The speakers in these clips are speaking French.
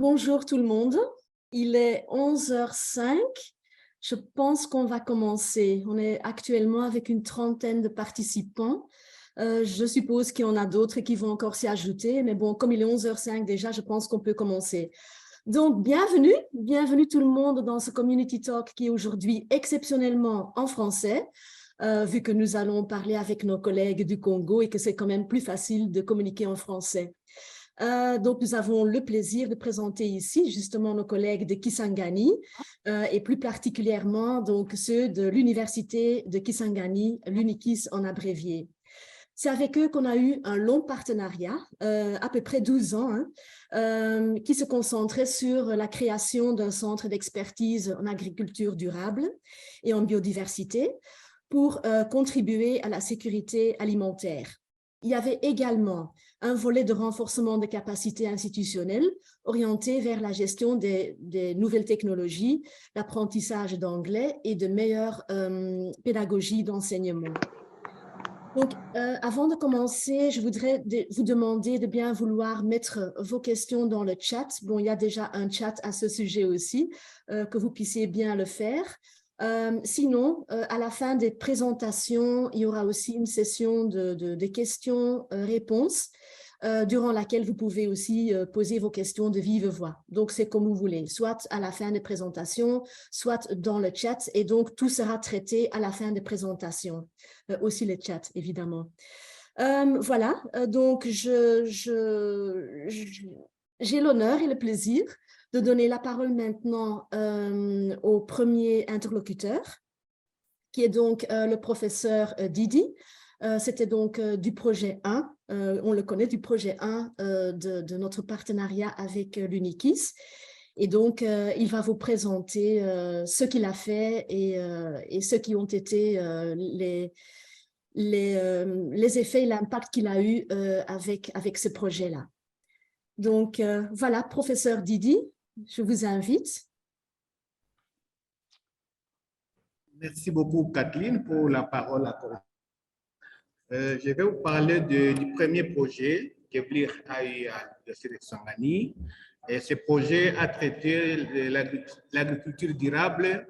Bonjour tout le monde, il est 11h05. Je pense qu'on va commencer. On est actuellement avec une trentaine de participants. Je suppose qu'il y en a d'autres qui vont encore s'y ajouter, mais bon, comme il est 11h05 déjà, je pense qu'on peut commencer. Donc, bienvenue tout le monde dans ce Community Talk qui est aujourd'hui exceptionnellement en français, vu que nous allons parler avec nos collègues du Congo et que c'est quand même plus facile de communiquer en français. Donc, nous avons le plaisir de présenter ici justement nos collègues de Kisangani et plus particulièrement donc ceux de l'Université de Kisangani, l'UNIKIS en abrévié. C'est avec eux qu'on a eu un long partenariat, à peu près 12 ans, qui se concentrait sur la création d'un centre d'expertise en agriculture durable et en biodiversité pour contribuer à la sécurité alimentaire. Il y avait également un volet de renforcement des capacités institutionnelles orienté vers la gestion des nouvelles technologies, l'apprentissage d'anglais et de meilleure pédagogie d'enseignement. Donc, avant de commencer, je voudrais vous demander de bien vouloir mettre vos questions dans le chat. Bon, il y a déjà un chat à ce sujet aussi, que vous puissiez bien le faire. Sinon, à la fin des présentations, il y aura aussi une session de questions-réponses durant laquelle vous pouvez aussi poser vos questions de vive voix. Donc, c'est comme vous voulez, soit à la fin des présentations, soit dans le chat. Et donc, tout sera traité à la fin des présentations. Aussi les chats, évidemment. Voilà, donc j'ai l'honneur et le plaisir de donner la parole maintenant au premier interlocuteur, qui est donc le professeur Didi. C'était donc du projet 1, on le connaît, du projet 1 de notre partenariat avec l'UNIKIS. Et donc, il va vous présenter ce qu'il a fait et ce qui ont été les effets et l'impact qu'il a eu avec ce projet-là. Donc, voilà, professeur Didi, je vous invite. Merci beaucoup, Kathleen, pour la parole accordée. Je vais vous parler du premier projet que VLIR a eu de Kisangani. Et ce projet a traité l'agriculture durable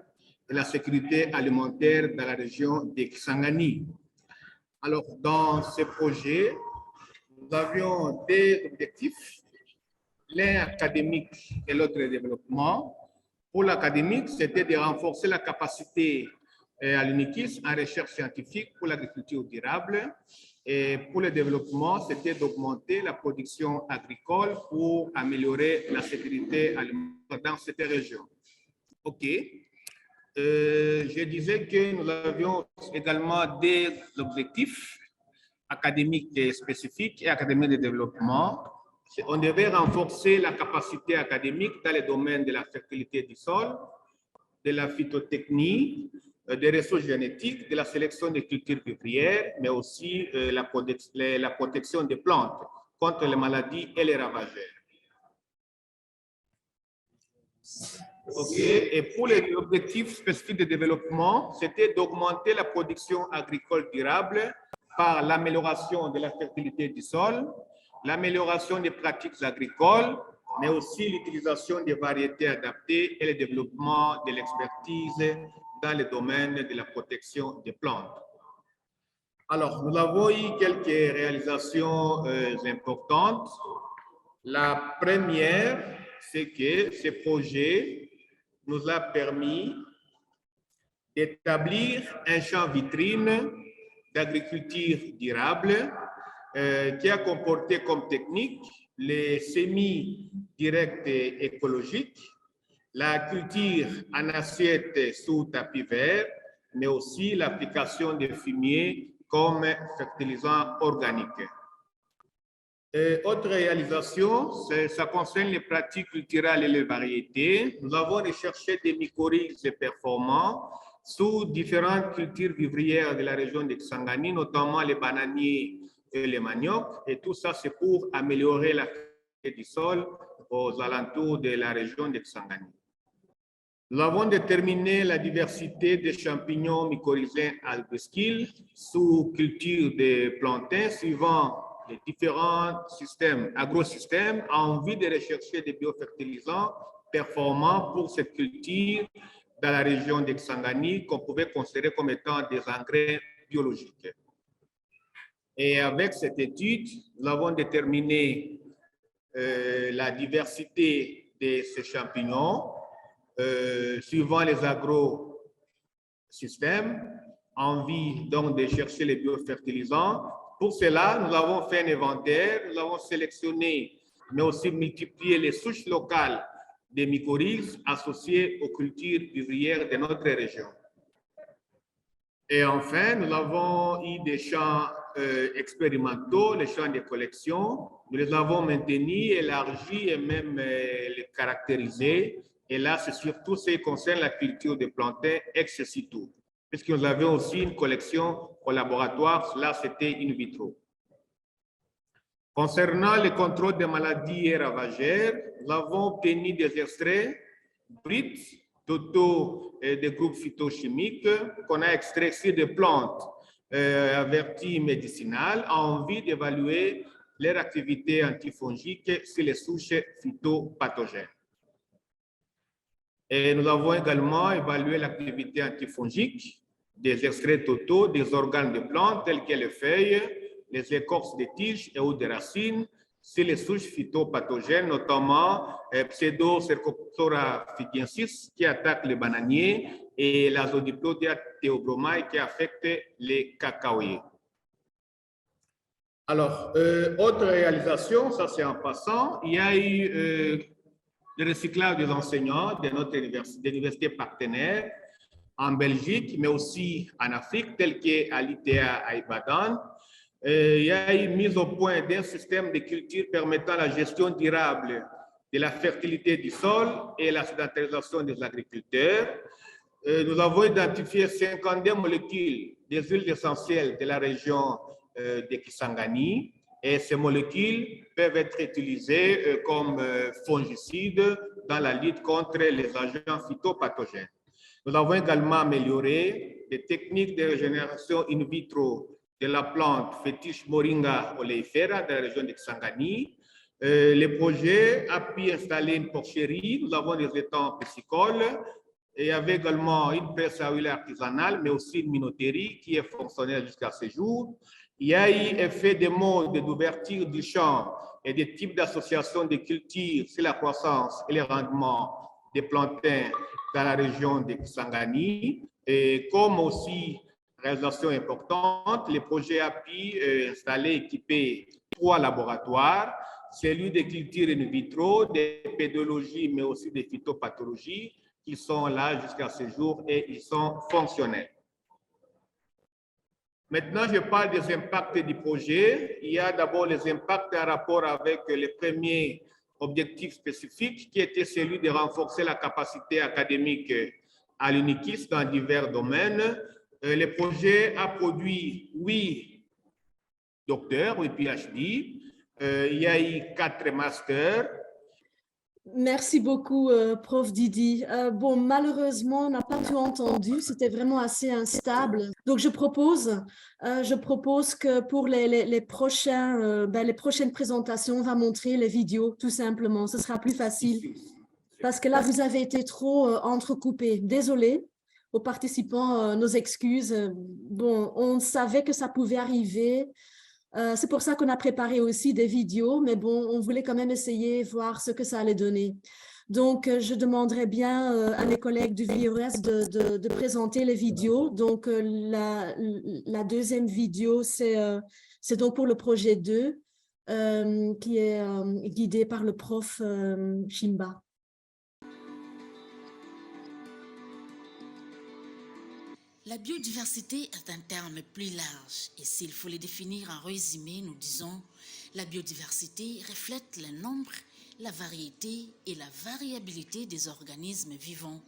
et la sécurité alimentaire dans la région de Kisangani. Alors, dans ce projet, nous avions deux objectifs, l'un académique et l'autre développement. Pour l'académique, c'était de renforcer la capacité à l'UNIKIS en recherche scientifique pour l'agriculture durable. Et pour le développement, c'était d'augmenter la production agricole pour améliorer la sécurité alimentaire dans cette région. OK. Je disais que nous avions également des objectifs académiques et spécifiques et académiques de développement. On devait renforcer la capacité académique dans les domaines de la fertilité du sol, de la phytotechnie, des ressources génétiques, de la sélection des cultures vivrières, mais aussi la protection des plantes contre les maladies et les ravageurs. OK. Et pour les objectifs spécifiques de développement, c'était d'augmenter la production agricole durable par l'amélioration de la fertilité du sol, l'amélioration des pratiques agricoles, mais aussi l'utilisation des variétés adaptées et le développement de l'expertise dans le domaine de la protection des plantes. Alors, nous avons eu quelques réalisations importantes. La première, c'est que ce projet nous a permis d'établir un champ vitrine d'agriculture durable qui a comporté comme technique les semis directs et écologiques, la culture en assiette sous tapis vert, mais aussi l'application de fumier comme fertilisant organique. Autre réalisation, ça concerne les pratiques culturelles et les variétés. Nous avons recherché des mycorhizes performants sous différentes cultures vivrières de la région de Kisangani, notamment les bananiers et les maniocs. Et tout ça, c'est pour améliorer la qualité du sol aux alentours de la région de Kisangani. Nous avons déterminé la diversité des champignons mycorhiziens albesquilles sous culture de plantains suivant des différents systèmes, agrosystèmes, a envie de rechercher des biofertilisants performants pour cette culture dans la région de Kisangani qu'on pouvait considérer comme étant des engrais biologiques. Et avec cette étude, nous avons déterminé la diversité de ces champignons suivant les agrosystèmes, envie donc de chercher les biofertilisants. Pour cela, nous avons fait un inventaire, nous avons sélectionné, mais aussi multiplié les souches locales des mycorhizes associées aux cultures vivrières de notre région. Et enfin, nous avons eu des champs expérimentaux, les champs de collection. Nous les avons maintenus, élargis et même les caractérisés. Et là, c'est surtout ce qui concerne la culture des plantains ex situ, puisque nous avions aussi une collection au laboratoire, là c'était in vitro. Concernant le contrôle des maladies ravagères, nous avons obtenu des extraits bruts totaux des groupes phytochimiques qu'on a extraits sur des plantes averties médicinales en vue d'évaluer leur activité antifongique sur les souches phytopathogènes. Et nous avons également évalué l'activité antifongique des extraits totaux des organes de plantes tels que les feuilles, les écorces des tiges et ou des racines sur les souches phytopathogènes, notamment Pseudocercospora figuensis qui attaque les bananiers et la Zodiplodia theobromai qui affecte les cacaoyers. Alors, autre réalisation, ça c'est en passant, il y a eu le recyclage des enseignants de notre université partenaire en Belgique, mais aussi en Afrique, tel qu'à l'ITA à Ibadan. Il y a eu mise au point d'un système de culture permettant la gestion durable de la fertilité du sol et la sédentarisation des agriculteurs. Nous avons identifié 52 molécules des huiles essentielles de la région de Kisangani. Et ces molécules peuvent être utilisées comme fongicides dans la lutte contre les agents phytopathogènes. Nous avons également amélioré les techniques de régénération in vitro de la plante fétiche Moringa oleifera de la région de Kisangani. Le projet a pu installer une porcherie, nous avons des étangs piscicoles et il y avait également une presse à huile artisanale, mais aussi une minoterie qui est fonctionnelle jusqu'à ce jour. Il y a eu effet de mode d'ouverture du champ et des types d'associations de cultures sur la croissance et les rendements des plantains dans la région de Kisangani. Et comme aussi réalisation importante, le projet a pu installer, équiper 3 laboratoires, celui de culture in vitro, de pédologie, mais aussi de phytopathologie, qui sont là jusqu'à ce jour et ils sont fonctionnels. Maintenant, je parle des impacts du projet. Il y a d'abord les impacts en rapport avec les premiers objectifs spécifiques, qui était celui de renforcer la capacité académique à l'UNIKIS dans divers domaines. Le projet a produit 8 docteurs, 8 PhD. Il y a eu 4 masters. Merci beaucoup, Prof Didi. Bon, malheureusement, on n'a pas tout entendu. C'était vraiment assez instable. Donc, je propose que pour les prochaines présentations, on va montrer les vidéos, tout simplement. Ce sera plus facile. Parce que là, vous avez été trop entrecoupés. Désolée aux participants, nos excuses. Bon, on savait que ça pouvait arriver. C'est pour ça qu'on a préparé aussi des vidéos, mais bon, on voulait quand même essayer, voir ce que ça allait donner. Donc, je demanderais bien à mes collègues du VOS de présenter les vidéos. Donc, la deuxième vidéo, c'est donc pour le projet 2, qui est guidé par le prof Chimba. La biodiversité est un terme plus large et s'il faut le définir en résumé, nous disons la biodiversité reflète le nombre, la variété et la variabilité des organismes vivants.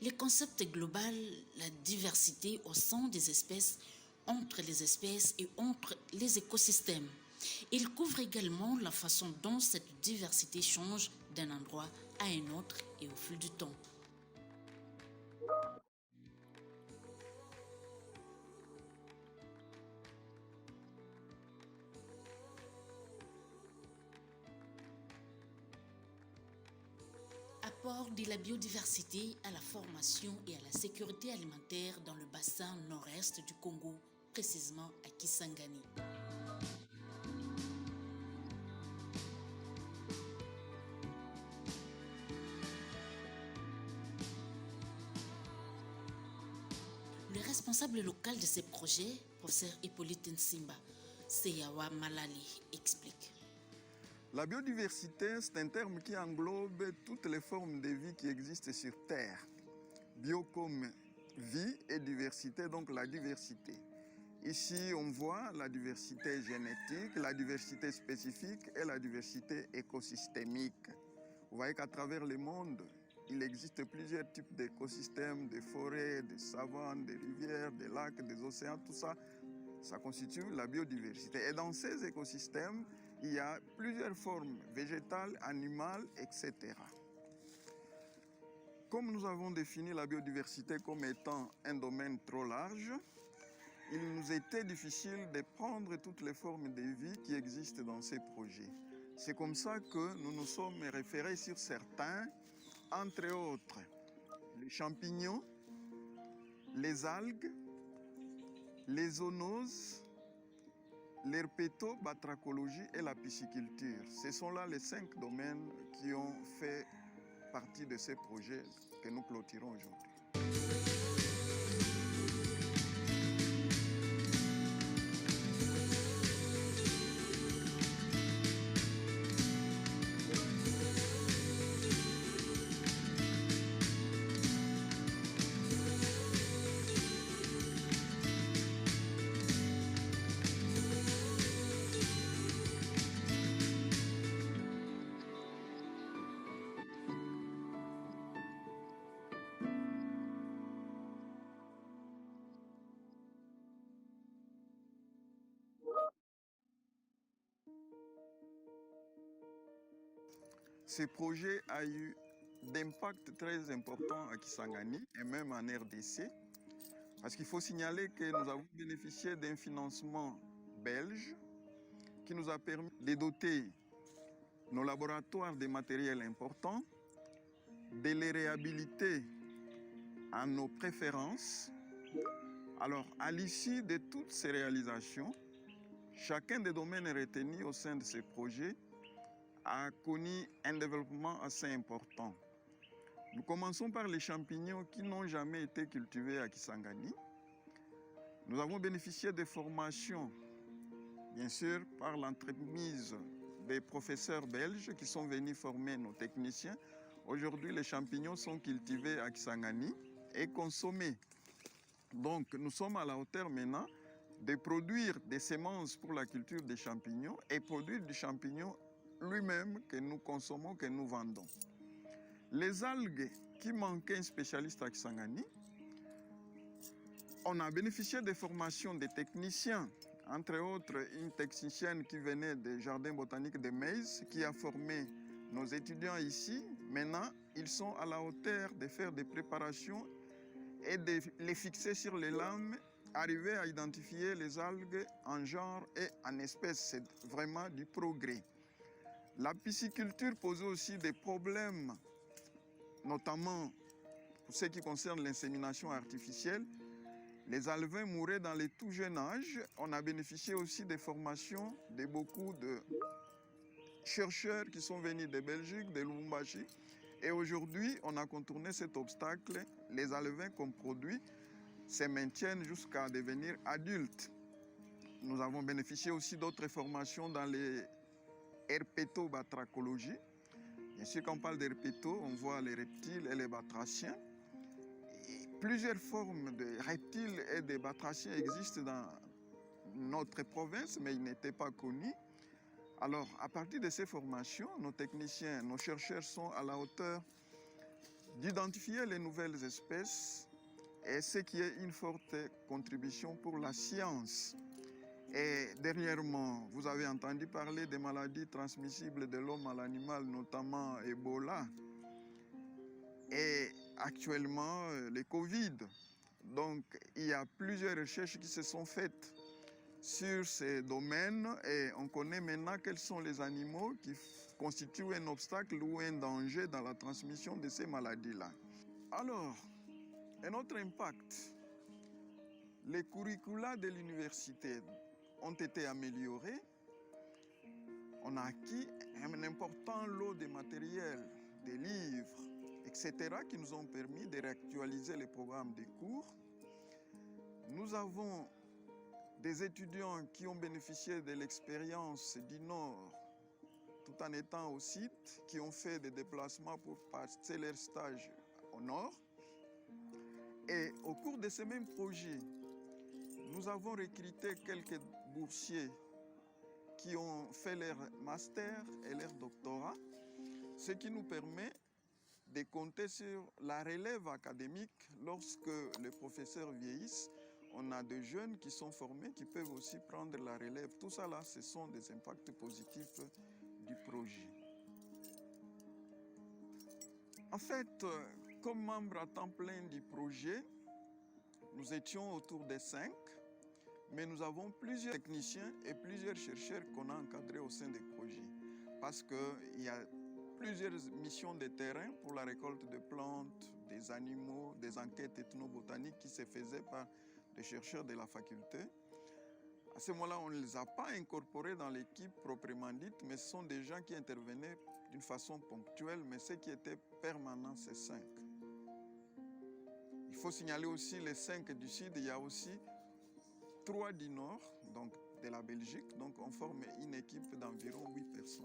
Le concept global, la diversité au sein des espèces, entre les espèces et entre les écosystèmes. Il couvre également la façon dont cette diversité change d'un endroit à un autre et au fil du temps. l'apport de la biodiversité à la formation et à la sécurité alimentaire dans le bassin nord-est du Congo, précisément à Kisangani. Le responsable local de ces projets, professeur Hippolyte Nsimba, Seyawa Malali, explique. La biodiversité, c'est un terme qui englobe toutes les formes de vie qui existent sur Terre. Bio comme vie et diversité, donc la diversité. Ici, on voit la diversité génétique, la diversité spécifique et la diversité écosystémique. Vous voyez qu'à travers le monde, il existe plusieurs types d'écosystèmes, de forêts, de savanes, de rivières, des lacs, des océans, tout ça, ça constitue la biodiversité. Et dans ces écosystèmes, il y a plusieurs formes végétales, animales, etc. Comme nous avons défini la biodiversité comme étant un domaine trop large, il nous était difficile de prendre toutes les formes de vie qui existent dans ces projets. C'est comme ça que nous nous sommes référés sur certains, entre autres les champignons, les algues, les zoonoses, l'herpétobatrachologie et la pisciculture. Ce sont là les 5 domaines qui ont fait partie de ces projets que nous clôturons aujourd'hui. Ce projet a eu d'impact très important à Kisangani et même en RDC, parce qu'il faut signaler que nous avons bénéficié d'un financement belge qui nous a permis de doter nos laboratoires de matériel important, de les réhabiliter à nos préférences. Alors, à l'issue de toutes ces réalisations, chacun des domaines retenus au sein de ces projets a connu un développement assez important. Nous commençons par les champignons qui n'ont jamais été cultivés à Kisangani. Nous avons bénéficié de formations, bien sûr, par l'entremise des professeurs belges qui sont venus former nos techniciens. Aujourd'hui, les champignons sont cultivés à Kisangani et consommés. Donc, nous sommes à la hauteur maintenant de produire des semences pour la culture des champignons et produire du champignon lui-même que nous consommons, que nous vendons. Les algues qui manquaient un spécialiste à Kisangani, on a bénéficié des formations des techniciens, entre autres une technicienne qui venait des jardins botaniques de Maize, qui a formé nos étudiants ici. Maintenant, ils sont à la hauteur de faire des préparations et de les fixer sur les lames, arriver à identifier les algues en genre et en espèces. C'est vraiment du progrès. La pisciculture posait aussi des problèmes, notamment pour ce qui concerne l'insémination artificielle. Les alevins mouraient dans les tout jeunes âges. On a bénéficié aussi des formations de beaucoup de chercheurs qui sont venus de Belgique, de Lubumbashi. Et aujourd'hui, on a contourné cet obstacle. Les alevins qu'on produit se maintiennent jusqu'à devenir adultes. Nous avons bénéficié aussi d'autres formations dans les herpétobatrachologie. Bien sûr, quand on parle d'herpéto, on voit les reptiles et les batraciens. Et plusieurs formes de reptiles et de batraciens existent dans notre province, mais ils n'étaient pas connus. Alors, à partir de ces formations, nos techniciens, nos chercheurs sont à la hauteur d'identifier les nouvelles espèces, et ce qui est une forte contribution pour la science. Et dernièrement, vous avez entendu parler des maladies transmissibles de l'homme à l'animal, notamment Ebola. Et actuellement, le Covid. Donc, il y a plusieurs recherches qui se sont faites sur ces domaines et on connaît maintenant quels sont les animaux qui constituent un obstacle ou un danger dans la transmission de ces maladies-là. Alors, un autre impact, les curricula de l'université ont été améliorés. On a acquis un important lot de matériel, des livres, etc., qui nous ont permis de réactualiser les programmes des cours. Nous avons des étudiants qui ont bénéficié de l'expérience du Nord, tout en étant au site, qui ont fait des déplacements pour passer leur stage au Nord. Et au cours de ces mêmes projets, nous avons recruté quelques boursiers qui ont fait leur master et leur doctorat, ce qui nous permet de compter sur la relève académique lorsque les professeurs vieillissent. On a des jeunes qui sont formés, qui peuvent aussi prendre la relève. Tout ça, là, ce sont des impacts positifs du projet. En fait, comme membre à temps plein du projet, nous étions autour des 5, mais nous avons plusieurs techniciens et plusieurs chercheurs qu'on a encadrés au sein des projets. Parce qu'il y a plusieurs missions de terrain pour la récolte de plantes, des animaux, des enquêtes ethnobotaniques qui se faisaient par des chercheurs de la faculté. À ce moment-là, on ne les a pas incorporés dans l'équipe proprement dite, mais ce sont des gens qui intervenaient d'une façon ponctuelle, mais ce qui était permanent, c'est 5. Il faut signaler aussi les 5 du Sud, il y a aussi 3 du Nord, donc de la Belgique, donc on forme une équipe d'environ 8 personnes.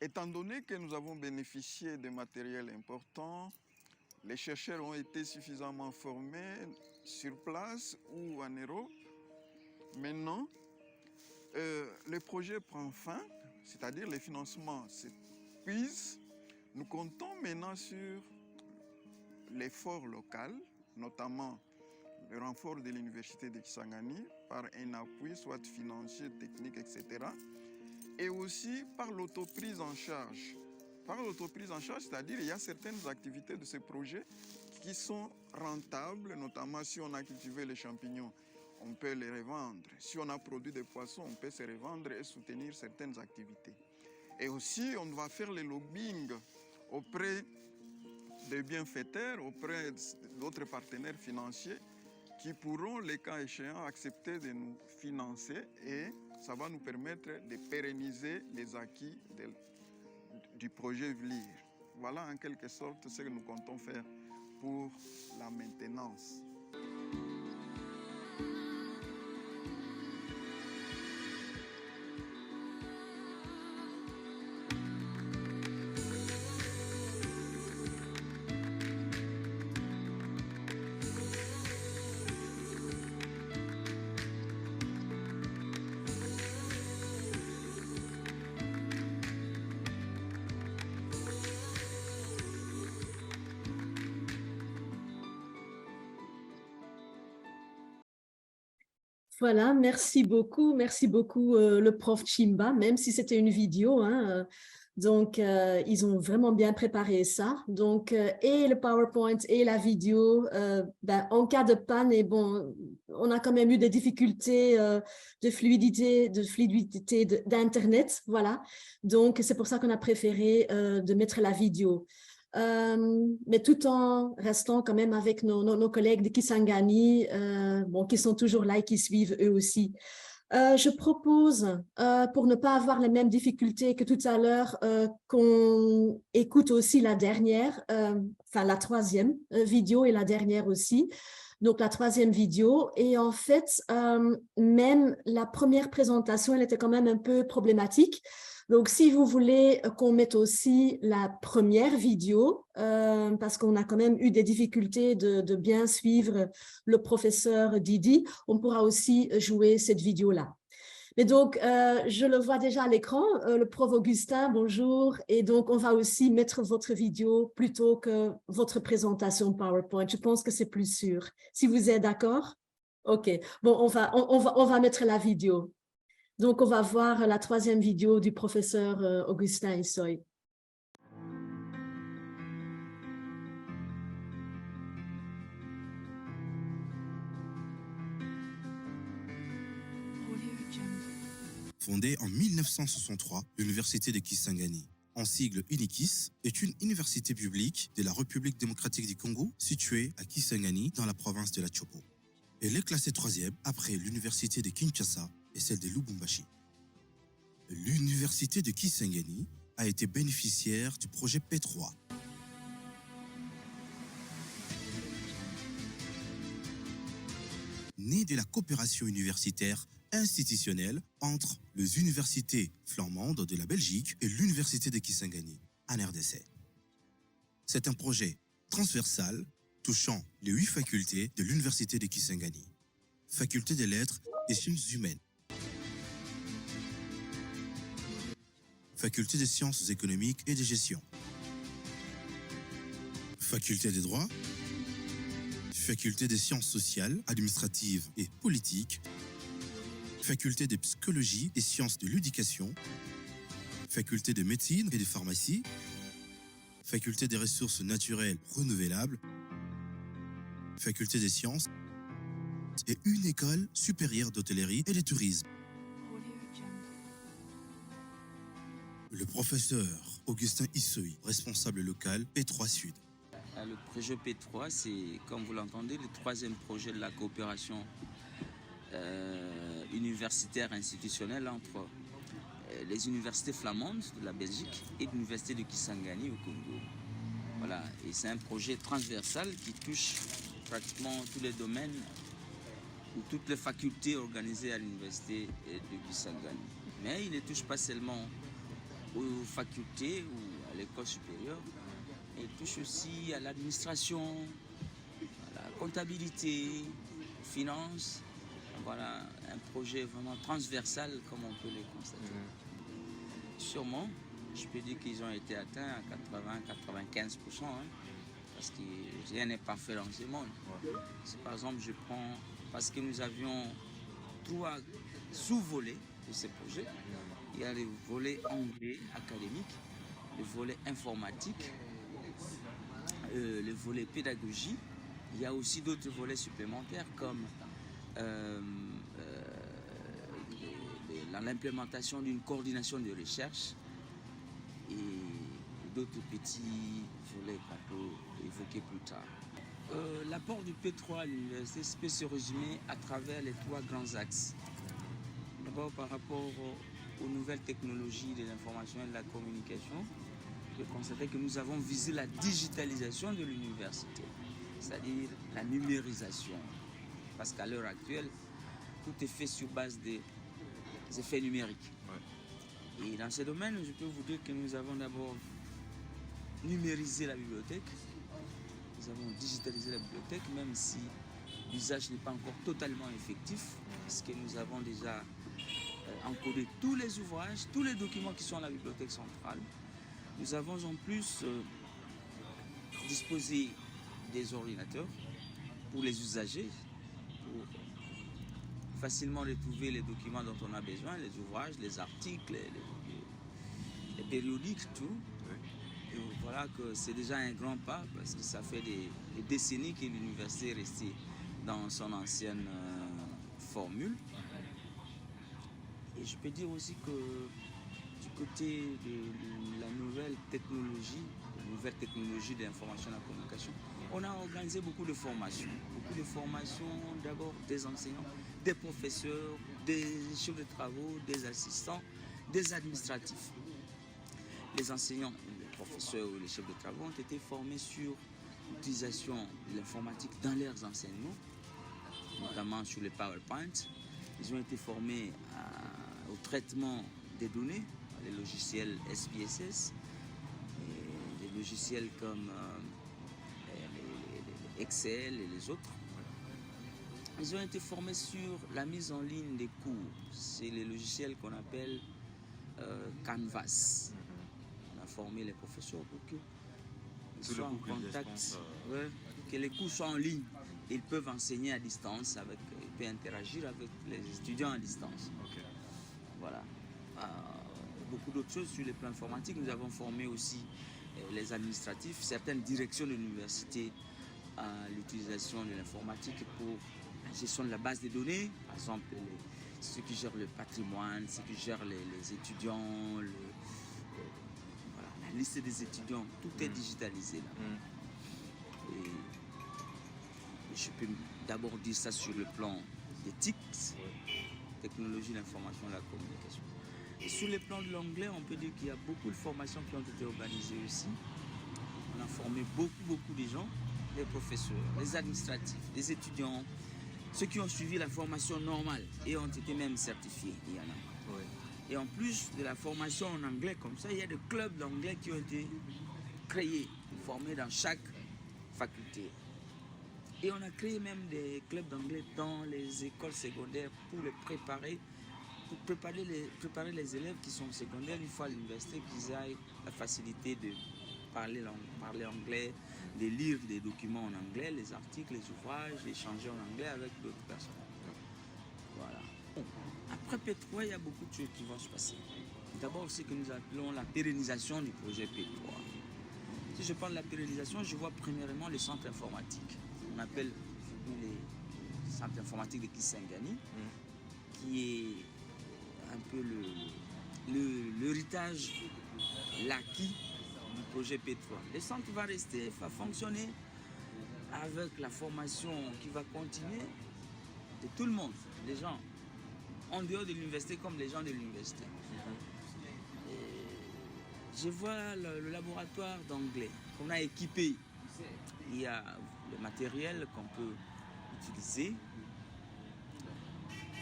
Étant donné que nous avons bénéficié de matériel important, les chercheurs ont été suffisamment formés sur place ou en Europe. Maintenant, le projet prend fin, c'est-à-dire les financements s'épuisent. Nous comptons maintenant sur l'effort local, notamment le renfort de l'Université de Kisangani par un appui, soit financier, technique, etc. Et aussi par l'autoprise en charge. Par l'autoprise en charge, c'est-à-dire qu'il y a certaines activités de ce projet qui sont rentables, notamment si on a cultivé les champignons, on peut les revendre. Si on a produit des poissons, on peut se revendre et soutenir certaines activités. Et aussi, on va faire le lobbying auprès des bienfaiteurs, auprès d'autres partenaires financiers qui pourront, les cas échéants, accepter de nous financer et ça va nous permettre de pérenniser les acquis du projet VLIR. Voilà en quelque sorte ce que nous comptons faire pour la maintenance. Voilà, merci beaucoup le prof Chimba, même si c'était une vidéo, hein, donc ils ont vraiment bien préparé ça, donc et le PowerPoint et la vidéo, en cas de panne, et bon, on a quand même eu des difficultés de fluidité d'internet, voilà, donc c'est pour ça qu'on a préféré de mettre la vidéo. Mais tout en restant quand même avec nos collègues de Kisangani, qui sont toujours là et qui suivent eux aussi. Je propose, pour ne pas avoir les mêmes difficultés que tout à l'heure, qu'on écoute aussi la dernière, la troisième vidéo et la dernière aussi. Donc, la troisième vidéo. Et en fait, même la première présentation, elle était quand même un peu problématique. Donc, si vous voulez qu'on mette aussi la première vidéo, parce qu'on a quand même eu des difficultés de bien suivre le professeur Didi, on pourra aussi jouer cette vidéo-là. Mais donc, je le vois déjà à l'écran, le prof Augustin, bonjour. Et donc, on va aussi mettre votre vidéo plutôt que votre présentation PowerPoint. Je pense que c'est plus sûr. Si vous êtes d'accord? OK. Bon, on va mettre la vidéo. Donc, on va voir la troisième vidéo du professeur Augustin Issoy. Fondée en 1963, l'Université de Kisangani, en sigle UNIKIS, est une université publique de la République démocratique du Congo située à Kisangani dans la province de la Chopo. Elle est classée 3e après l'Université de Kinshasa et celle de Lubumbashi. L'Université de Kisangani a été bénéficiaire du projet P3. Né de la coopération universitaire institutionnelle entre les universités flamandes de la Belgique et l'Université de Kisangani, en RDC. C'est un projet transversal touchant les 8 facultés de l'Université de Kisangani. Faculté des lettres et sciences humaines. Faculté des sciences économiques et de gestion. Faculté des droits. Faculté des sciences sociales, administratives et politiques. Faculté de psychologie et sciences de l'éducation. Faculté de médecine et de pharmacie. Faculté des ressources naturelles renouvelables. Faculté des sciences. Et une école supérieure d'hôtellerie et de tourisme. Le professeur Augustin Issoy, responsable local P3 Sud. Le projet P3, c'est, comme vous l'entendez, le troisième projet de la coopération universitaire institutionnelle entre les universités flamandes de la Belgique et l'université de Kisangani au Congo. Voilà, et c'est un projet transversal qui touche pratiquement tous les domaines ou toutes les facultés organisées à l'université de Kisangani. Mais il ne touche pas seulement aux facultés ou à l'école supérieure, il touche aussi à l'administration, à la comptabilité, finance. Voilà, un projet vraiment transversal comme on peut le constater. Sûrement, je peux dire qu'ils ont été atteints à 80-95%, parce que rien n'est parfait dans ce monde. Si par exemple je prends, parce que nous avions 3 sous-volets de ce projet, il y a le volet anglais académique, le volet informatique, le volet pédagogie. Il y a aussi d'autres volets supplémentaires comme l'implémentation d'une coordination de recherche et d'autres petits volets qu'on peut évoquer plus tard. L'apport du P3 à l'université peut se résumer à travers les 3 grands axes. D'abord par rapport aux nouvelles technologies de l'information et de la communication, je constatais que nous avons visé la digitalisation de l'université, c'est-à-dire la numérisation. Parce qu'à l'heure actuelle, tout est fait sur base des effets numériques. Ouais. Et dans ce domaine, je peux vous dire que nous avons d'abord numérisé la bibliothèque, nous avons digitalisé la bibliothèque, même si l'usage n'est pas encore totalement effectif, parce que nous avons déjà encodé tous les ouvrages, tous les documents qui sont à la bibliothèque centrale. Nous avons en plus disposé des ordinateurs pour les usagers, pour facilement retrouver les documents dont on a besoin, les ouvrages, les articles, les périodiques, tout. Et voilà que c'est déjà un grand pas parce que ça fait des décennies que l'université est restée dans son ancienne formule. Et je peux dire aussi que du côté de la nouvelle technologie de l'information et de la communication, on a organisé beaucoup de formations. D'abord des enseignants, des professeurs, des chefs de travaux, des assistants, des administratifs. Les enseignants, les professeurs ou les chefs de travaux ont été formés sur l'utilisation de l'informatique dans leurs enseignements, notamment sur les PowerPoint. Ils ont été formés au traitement des données, les logiciels SPSS, et des logiciels comme les Excel et les autres. Ils ont été formés sur la mise en ligne des cours. C'est les logiciels qu'on appelle Canvas. On a formé les professeurs pour qu'ils soient en contact, que les cours soient en ligne. Ils peuvent enseigner à distance, ils peuvent interagir avec les étudiants à distance. Okay. Voilà. Beaucoup d'autres choses sur les plans informatiques. Nous avons formé aussi les administratifs, certaines directions de l'université à l'utilisation de l'informatique pour la gestion de la base des données, par exemple ceux qui gèrent le patrimoine, ceux qui gèrent les étudiants, voilà, la liste des étudiants, tout est digitalisé là. Et je peux d'abord dire ça sur le plan des TIC, technologie, l'information, la communication. Et sur le plan de l'anglais, on peut dire qu'il y a beaucoup de formations qui ont été organisées aussi. On a formé beaucoup de gens, les professeurs, les administratifs, les étudiants, ceux qui ont suivi la formation normale et ont été même certifiés, il y en a. Et en plus de la formation en anglais comme ça, il y a des clubs d'anglais qui ont été créés, formés dans chaque faculté. Et on a créé même des clubs d'anglais dans les écoles secondaires pour les préparer, pour préparer les élèves qui sont secondaires une fois à l'université, qu'ils aient la facilité de parler anglais, de lire des documents en anglais, les articles, les ouvrages, d'échanger en anglais avec d'autres personnes. Voilà. Bon, après P3, il y a beaucoup de choses qui vont se passer. D'abord, ce que nous appelons la pérennisation du projet P3. Si je parle de la pérennisation, je vois premièrement les centres informatiques. On appelle les centres informatiques de Kisangani, qui est un peu l'héritage, l'acquis du projet P3. Le centre va rester, va fonctionner avec la formation qui va continuer de tout le monde, les gens en dehors de l'université comme les gens de l'université. Je vois le laboratoire d'anglais qu'on a équipé. Il y a le matériel qu'on peut utiliser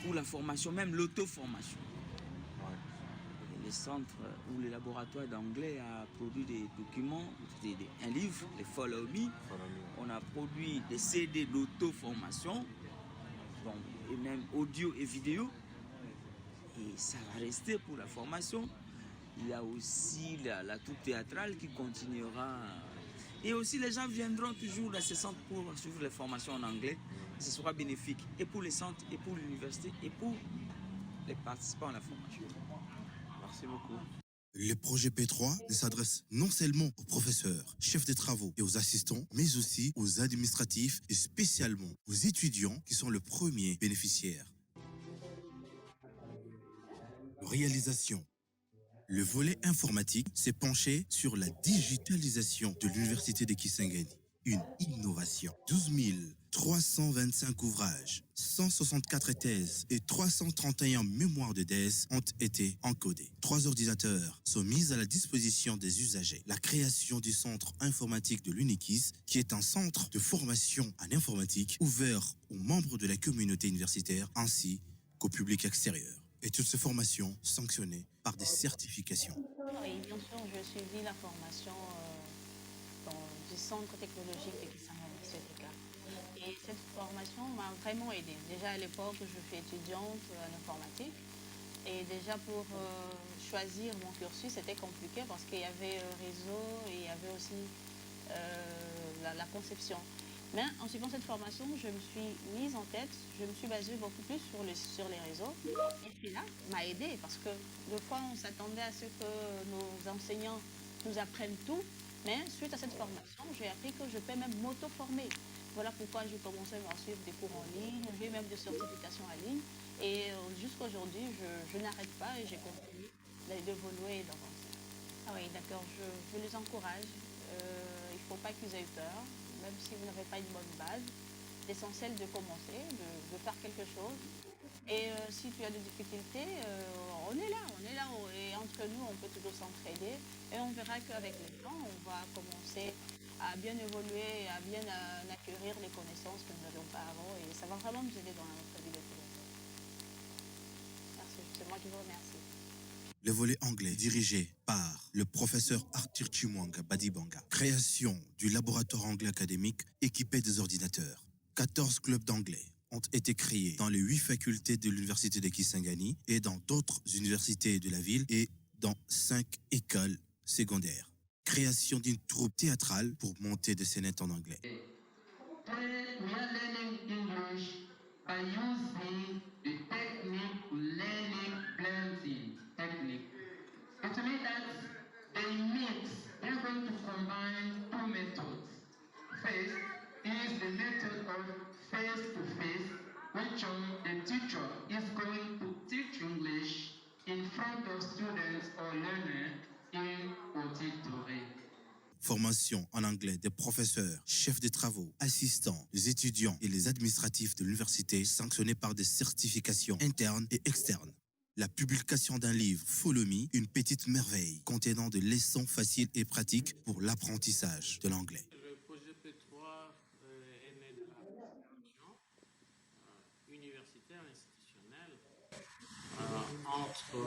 pour la formation, même l'auto-formation. Les centres où le laboratoire d'anglais a produit des documents, un livre, les Follow Me. On a produit des CD d'auto-formation, et même audio et vidéo. Et ça va rester pour la formation. Il y a aussi la troupe théâtrale qui continuera. Et aussi, les gens viendront toujours dans ces centres pour suivre les formations en anglais. Ce sera bénéfique et pour les centres, et pour l'université, et pour les participants à la formation. Merci beaucoup. Le projet P3 s'adresse non seulement aux professeurs, chefs de travaux et aux assistants, mais aussi aux administratifs et spécialement aux étudiants qui sont le premier bénéficiaire. Réalisation. Le volet informatique s'est penché sur la digitalisation de l'université de Kisangani. Une innovation. 12 325 ouvrages, 164 thèses et 331 mémoires de thèse ont été encodés. 3 ordinateurs sont mis à la disposition des usagers. La création du centre informatique de l'UNIKIS, qui est un centre de formation en informatique ouvert aux membres de la communauté universitaire ainsi qu'au public extérieur. Et toutes ces formations sanctionnées par des certifications. Oui, bien sûr, je suivi la formation du centre technologique de Kisangani, CTK. Et cette formation m'a vraiment aidée. Déjà à l'époque, je suis étudiante en informatique. Et déjà pour choisir mon cursus, c'était compliqué parce qu'il y avait réseau et il y avait aussi la conception. Mais en suivant cette formation, je me suis mise en tête, je me suis basée beaucoup plus sur les réseaux. Et puis là, m'a aidée parce que des fois, on s'attendait à ce que nos enseignants nous apprennent tout. Mais suite à cette formation, j'ai appris que je peux même m'auto-former. Voilà pourquoi j'ai commencé à suivre des cours en ligne, j'ai même des certifications en ligne. Et jusqu'à aujourd'hui, je n'arrête pas et j'ai continué d'évoluer et d'avancer. Ah oui, d'accord, je les encourage. Il ne faut pas qu'ils aient peur, même si vous n'avez pas une bonne base. L'essentiel de commencer, de faire quelque chose. Et si tu as des difficultés, on est là. Et entre nous, on peut toujours s'entraider. Et on verra qu'avec le temps, on va commencer à bien évoluer, à bien acquérir les connaissances que nous n'avions pas avant. Et ça va vraiment nous aider dans notre vie de tous les jours. Merci, c'est moi qui vous remercie. Le volet anglais dirigé par le professeur Arthur Chimwanga Badibanga. Création du laboratoire anglais académique équipé des ordinateurs. 14 clubs d'anglais ont été créés dans les 8 facultés de l'université de Kisangani et dans d'autres universités de la ville et dans 5 écoles secondaires. Création d'une troupe théâtrale pour monter des scénettes en anglais. We are learning English by using the technique learning plenty. technique. It means that they're going to combine two methods. First is the method of face-to-face, which the teacher is going to teach English in front of students or learners in auditory. Formation en anglais des professeurs, chefs de travaux, assistants, les étudiants et les administratifs de l'université sanctionnés par des certifications internes et externes. La publication d'un livre Follow Me, une petite merveille contenant des leçons faciles et pratiques pour l'apprentissage de l'anglais. Le projet P3 est né de la collaboration universitaire institutionnelle entre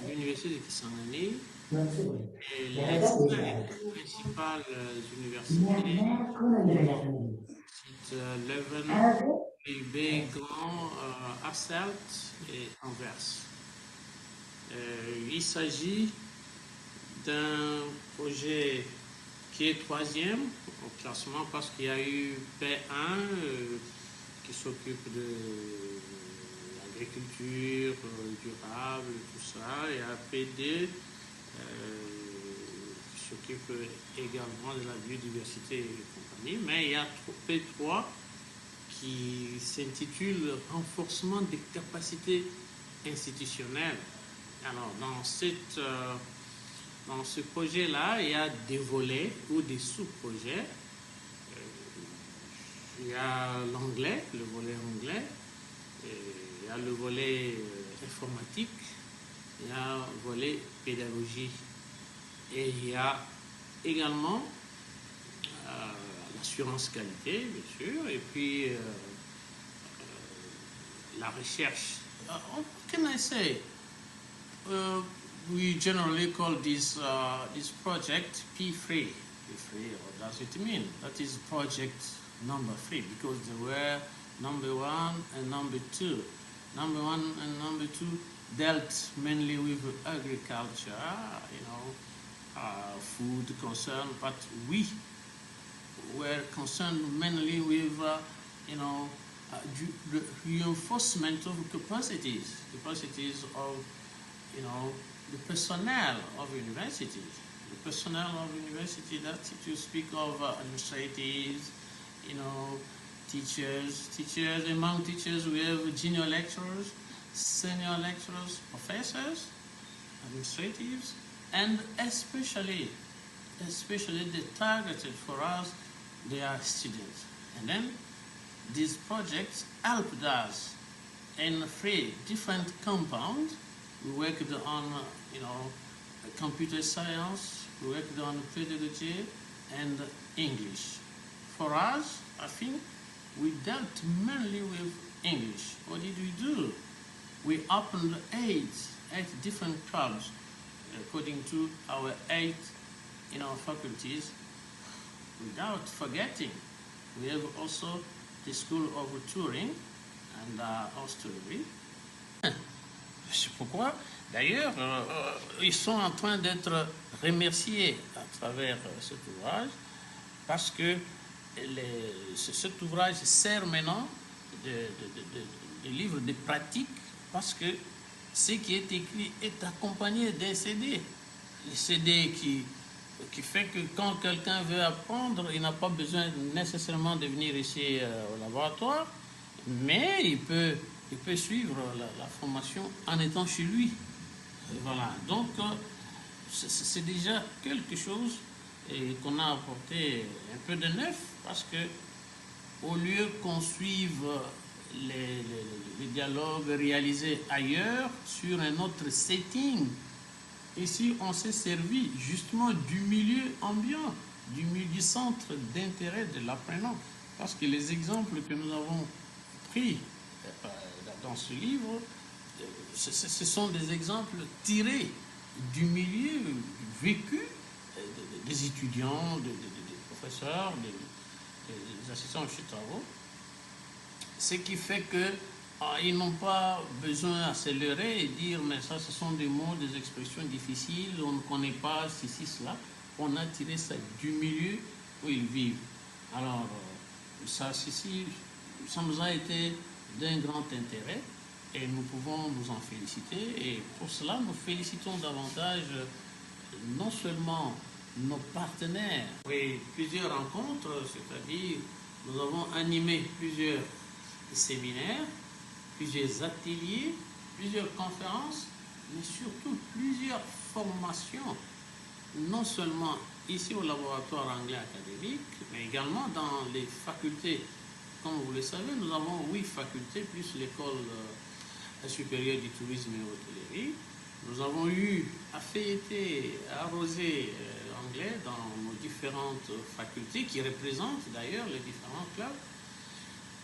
l'Université de Kisangani et les principales universités, site Leuven, UB, Grand, Hasselt et Anvers. Il s'agit d'un projet qui est troisième au classement parce qu'il y a eu P1 qui s'occupe de l'agriculture durable, tout ça, et à P2 qui s'occupe également de la biodiversité et compagnie, mais il y a P3 qui s'intitule Renforcement des capacités institutionnelles. Alors, dans ce projet-là, il y a des volets ou des sous-projets. Il y a l'anglais, le volet anglais, il y a le volet informatique, il y a le volet pédagogie. Et il y a également l'assurance qualité, bien sûr, et puis la recherche. What can I say? We generally call this project P3. P3, what does it mean? That is project number 3, because there were number 1 and number 2. Number 1 and number 2 dealt mainly with agriculture, food concern, but we were concerned mainly with, the reinforcement of capacities of, the personnel of universities. The personnel of university, that you speak of administrators, teachers. Among teachers, we have junior lecturers, senior lecturers, professors, administratives, and especially the targeted for us, they are students. And then these projects helped us in 3 different compounds. We worked on, computer science, we worked on pedagogy and English. For us, I think we dealt mainly with English. What did we do? We opened 8 different clubs according to our 8 faculties. Without forgetting, we have also the School of Turing and Hostelry. C'est pourquoi, d'ailleurs, ils sont en train d'être remerciés à travers cet ouvrage, parce que cet ouvrage sert maintenant de livre de pratique, parce que ce qui est écrit est accompagné d'un CD. Le CD qui fait que quand quelqu'un veut apprendre, il n'a pas besoin nécessairement de venir ici au laboratoire, mais il peut suivre la formation en étant chez lui. Voilà, donc c'est déjà quelque chose qu'on a apporté un peu de neuf, parce que au lieu qu'on suive les dialogues réalisés ailleurs sur un autre setting, ici on s'est servi justement du milieu ambiant, du centre d'intérêt de l'apprenant, parce que les exemples que nous avons pris dans ce livre, ce sont des exemples tirés du milieu vécu des étudiants, des professeurs, des assistants aux travaux, ce qui fait que ils n'ont pas besoin à se leurrer et dire mais ça ce sont des mots, des expressions difficiles, on ne connaît pas ceci, cela. On a tiré ça du milieu où ils vivent. Alors ça nous a été d'un grand intérêt, Et nous pouvons nous en féliciter. Et pour cela, nous félicitons davantage non seulement nos partenaires, et plusieurs rencontres, c'est-à-dire nous avons animé plusieurs séminaires, plusieurs ateliers, plusieurs conférences, mais surtout plusieurs formations, non seulement ici au laboratoire anglais académique, mais également dans les facultés. Comme vous le savez, nous avons 8 facultés, plus l'école supérieure du tourisme et hôtellerie. Nous avons eu à feuilleter, à arroser l'anglais dans nos différentes facultés, qui représentent d'ailleurs les différents clubs.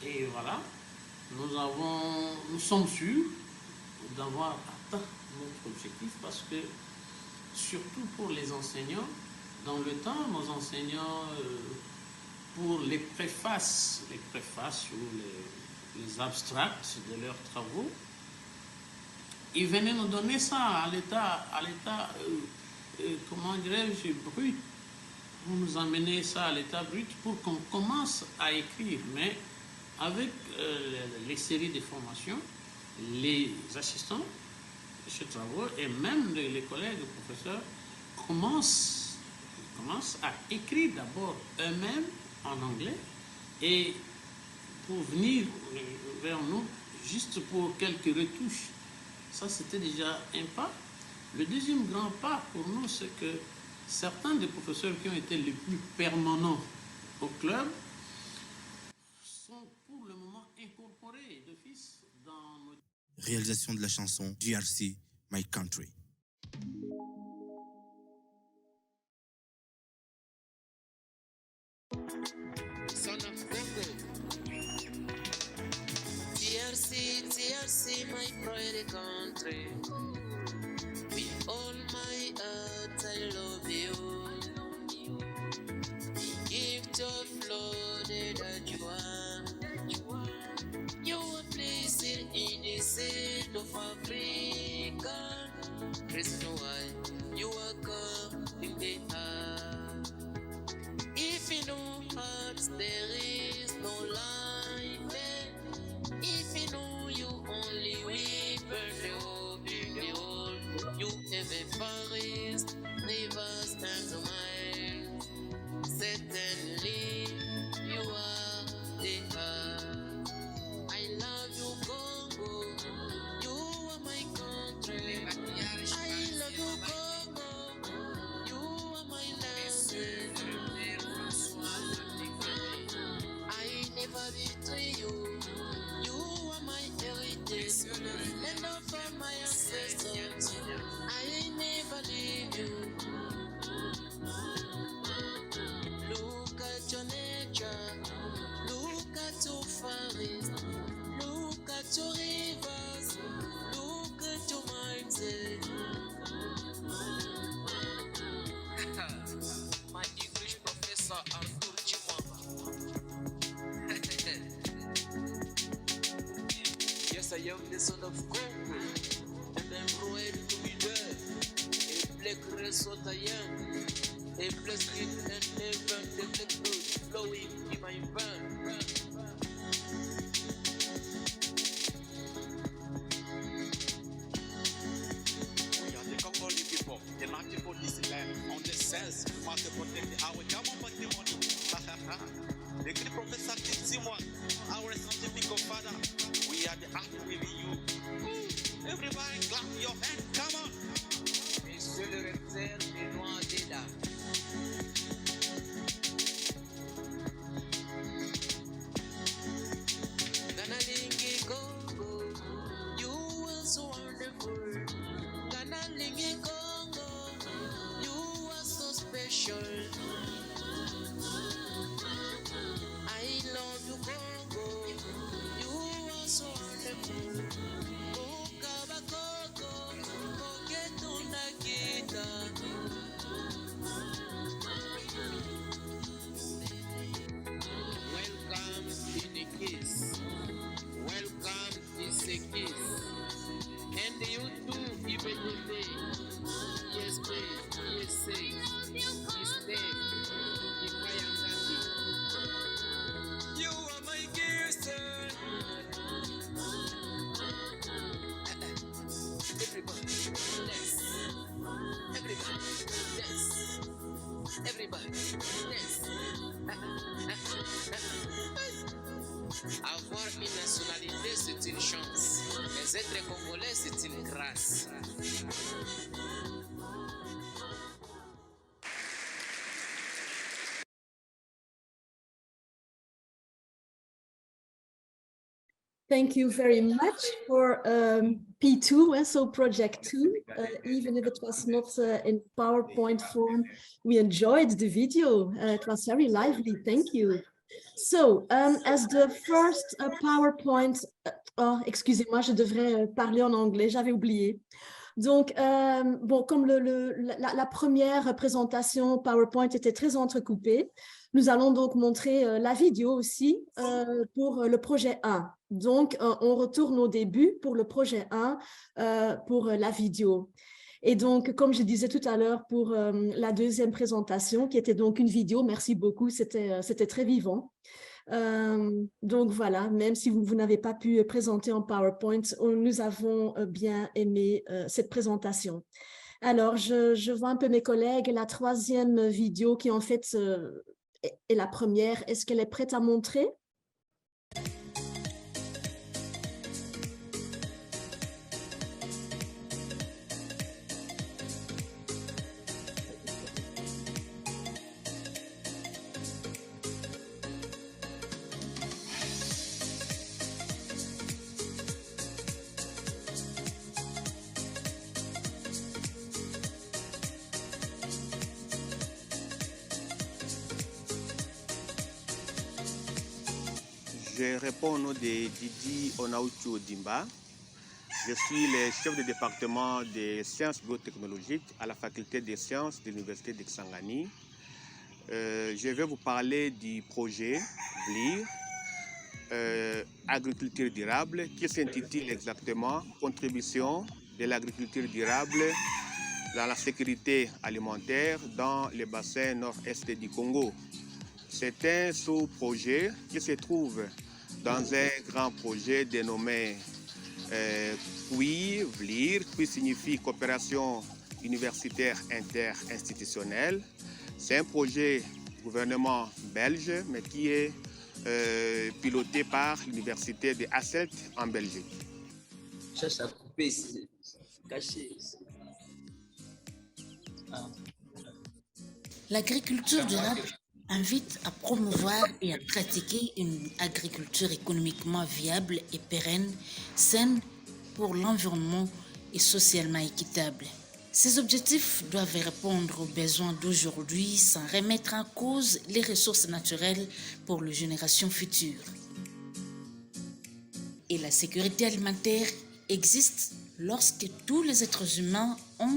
Et voilà, nous sommes sûrs d'avoir atteint notre objectif, parce que, surtout pour les enseignants, dans le temps, nos enseignants, pour les préfaces ou les abstracts de leurs travaux, ils venaient nous donner ça à l'état, comment dirais-je, brut. Vous nous emmenez ça à l'état brut pour qu'on commence à écrire. Mais avec les séries de formations, les assistants de ces travaux et même les collègues professeurs commencent à écrire d'abord eux-mêmes en anglais, et pour venir vers nous juste pour quelques retouches. Ça, c'était déjà un pas. Le deuxième grand pas pour nous, c'est que certains des professeurs qui ont été les plus permanents au club sont pour le moment incorporés d'office dans nos... Réalisation de la chanson GRC My Country. Son of Congo. TRC, my pride country. With all my heart, I love you. Gift of Lord that you are. You are placed in the seed of Africa. Reason why you are come in the heart. If in no hearts there is no life, if you know you only weep and the hope in the world, you have a forest, rivers and miles. Certainly you are the heart. I love you, Congo. You are my country. I love you, Congo. You are my land. I never betray you. You are my heritage, land of all my ancestors. I never leave you. Look at your nature, look at your forest, look at your rivers, look at your mindset. My English professor Arthur Chimwamba. Yes, I am the son of Congo, and I'm proud to be there. A black race what I am, a blessed gift and heaven, the black blood flowing in my vein. We are the Congolese people, the mighty for this land. On the sense, we must protect our common patrimony. The great professor Kitsimwa, our scientific father, we are the heart with you. Everybody clap your hands, come on. Monsieur le recteur Benoît Deda. Ganalingi Congo, you are so wonderful. Ganalingi Congo, you are so special. I love you, Congo. You are so wonderful. Kokaba Congo, Koketuna Kita. Welcome in a kiss. Welcome is a kiss. And you too, even today. Yes, babe. Yes, say. Yes, babe. Avoir une nationalité, c'est une chance. Mais être congolais, c'est une grâce. Thank you very much for P2, so project 2, even if it was not in PowerPoint form, we enjoyed the video. It was very lively, thank you. So, as the first PowerPoint, excusez-moi, je devrais parler en anglais, j'avais oublié. Donc, bon, comme la première présentation PowerPoint était très entrecoupée, nous allons donc montrer la vidéo aussi pour le projet 1. Donc, on retourne au début pour le projet 1 pour la vidéo. Et donc, comme je disais tout à l'heure pour la deuxième présentation, qui était donc une vidéo, merci beaucoup, c'était très vivant. Donc voilà, même si vous n'avez pas pu présenter en PowerPoint, nous avons bien aimé cette présentation. Alors, je vois un peu mes collègues, la troisième vidéo qui en fait est la première, est-ce qu'elle est prête à montrer? Je réponds au nom de Didi Onaoutu Odimba. Je suis le chef de département des sciences biotechnologiques à la faculté des sciences de l'université de Kisangani. Je vais vous parler du projet VLIR, agriculture durable, qui s'intitule exactement Contribution de l'agriculture durable dans la sécurité alimentaire dans le bassin nord-est du Congo. C'est un sous-projet qui se trouve dans un grand projet dénommé CUI, VLIR, qui signifie Coopération universitaire interinstitutionnelle. C'est un projet gouvernement belge, mais qui est piloté par l'université de Hasselt en Belgique. Cherche à couper ici, caché ici. L'agriculture durable invite à promouvoir et à pratiquer une agriculture économiquement viable et pérenne, saine pour l'environnement et socialement équitable. Ces objectifs doivent répondre aux besoins d'aujourd'hui sans remettre en cause les ressources naturelles pour les générations futures. Et la sécurité alimentaire existe lorsque tous les êtres humains ont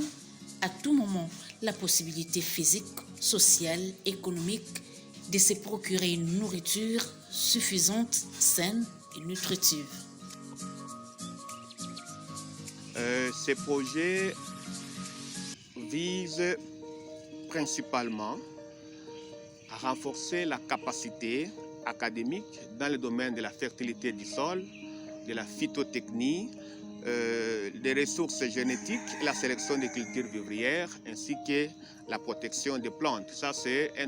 à tout moment la possibilité physique, sociale, économique de se procurer une nourriture suffisante, saine et nutritive. Ce projet vise principalement à renforcer la capacité académique dans le domaine de la fertilité du sol, de la phytotechnie, des ressources génétiques, la sélection des cultures vivrières ainsi que la protection des plantes. Ça, c'est un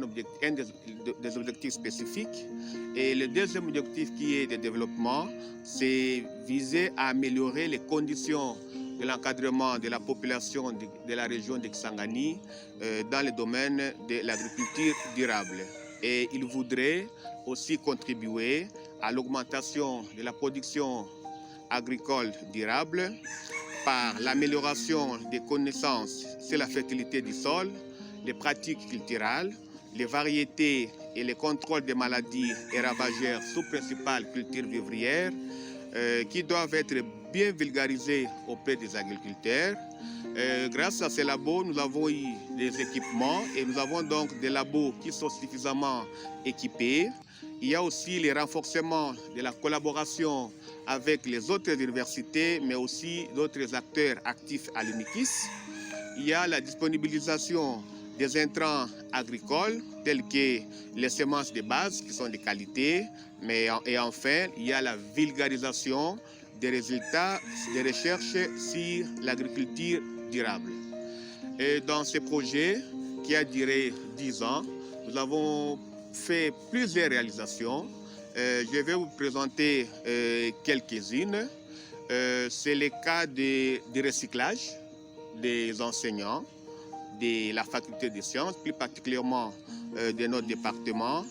des objectifs spécifiques. Et le deuxième objectif qui est de développement, c'est viser à améliorer les conditions de l'encadrement de la population de la région de Kisangani dans le domaine de l'agriculture durable. Et il voudrait aussi contribuer à l'augmentation de la production agricole durable par l'amélioration des connaissances sur la fertilité du sol, les pratiques culturales, les variétés et le contrôle des maladies et ravageurs sous principale culture vivrière qui doivent être bien vulgarisés auprès des agriculteurs. Grâce à ces labos, nous avons eu des équipements et nous avons donc des labos qui sont suffisamment équipés. Il y a aussi le renforcement de la collaboration avec les autres universités, mais aussi d'autres acteurs actifs à l'UNIKIS. Il y a la disponibilisation des intrants agricoles, tels que les semences de base, qui sont de qualité. Et enfin, il y a la vulgarisation des résultats des recherches sur l'agriculture durable. Et dans ce projet, qui a duré 10 ans, nous avons fait plusieurs réalisations. Je vais vous présenter quelques-unes. C'est le cas du recyclage des enseignants de la faculté des sciences, plus particulièrement de notre département,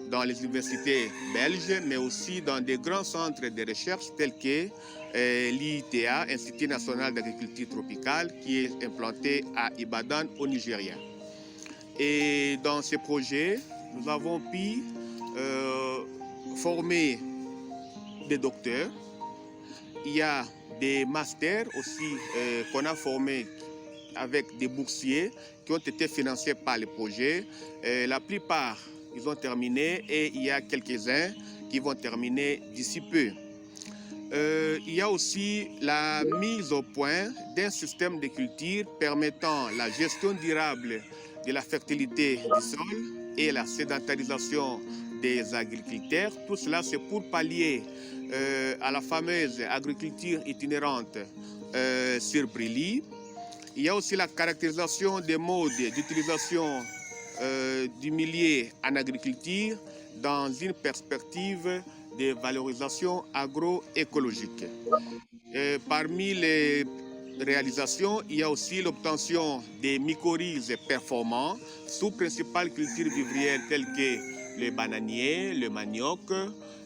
dans les universités belges, mais aussi dans des grands centres de recherche tels que l'IITA, Institut national d'agriculture tropicale, qui est implanté à Ibadan au Nigeria. Et dans ces projets, nous avons pu former des docteurs. Il y a des masters aussi qu'on a formés avec des boursiers qui ont été financés par les projets. La plupart, ils ont terminé et il y a quelques-uns qui vont terminer d'ici peu. Il y a aussi la mise au point d'un système de culture permettant la gestion durable de la fertilité du sol et la sédentarisation des agriculteurs. Tout cela, c'est pour pallier à la fameuse agriculture itinérante sur Brili. Il y a aussi la caractérisation des modes d'utilisation du milieu en agriculture dans une perspective de valorisation agroécologique. Parmi les réalisations, il y a aussi l'obtention des mycorhizes performants sous principales cultures vivrières telles que le bananier, le manioc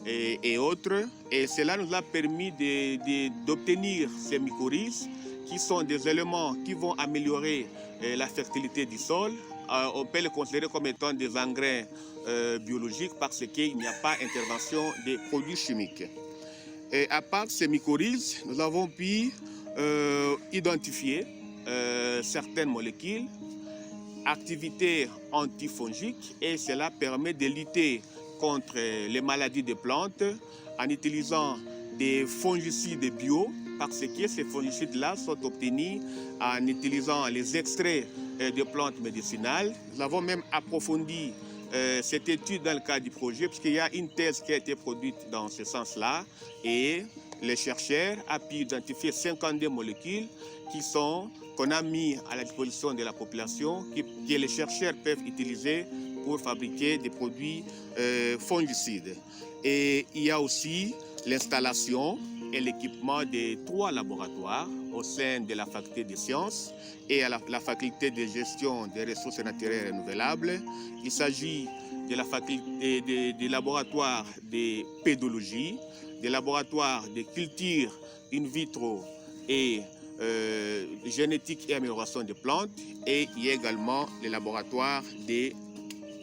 et autres. Et cela nous a permis d'obtenir ces mycorhizes qui sont des éléments qui vont améliorer la fertilité du sol. On peut les considérer comme étant des engrais biologiques parce qu'il n'y a pas intervention des produits chimiques. Et à part ces mycorhizes, nous avons pu identifier certaines molécules, activités antifongiques, et cela permet de lutter contre les maladies des plantes en utilisant des fongicides bio, parce que ces fongicides-là sont obtenus en utilisant les extraits de plantes médicinales. Nous avons même approfondi cette étude dans le cadre du projet, puisqu'il y a une thèse qui a été produite dans ce sens-là, et les chercheurs ont pu identifier 52 molécules qu'on a mis à la disposition de la population, que les chercheurs peuvent utiliser pour fabriquer des produits fongicides. Et il y a aussi l'installation et l'équipement de 3 laboratoires au sein de la faculté des sciences et à la faculté de gestion des ressources naturelles renouvelables. Il s'agit de la faculté des laboratoires de pédologie, des laboratoires de culture in vitro et génétique et amélioration des plantes, et il y a également les laboratoires de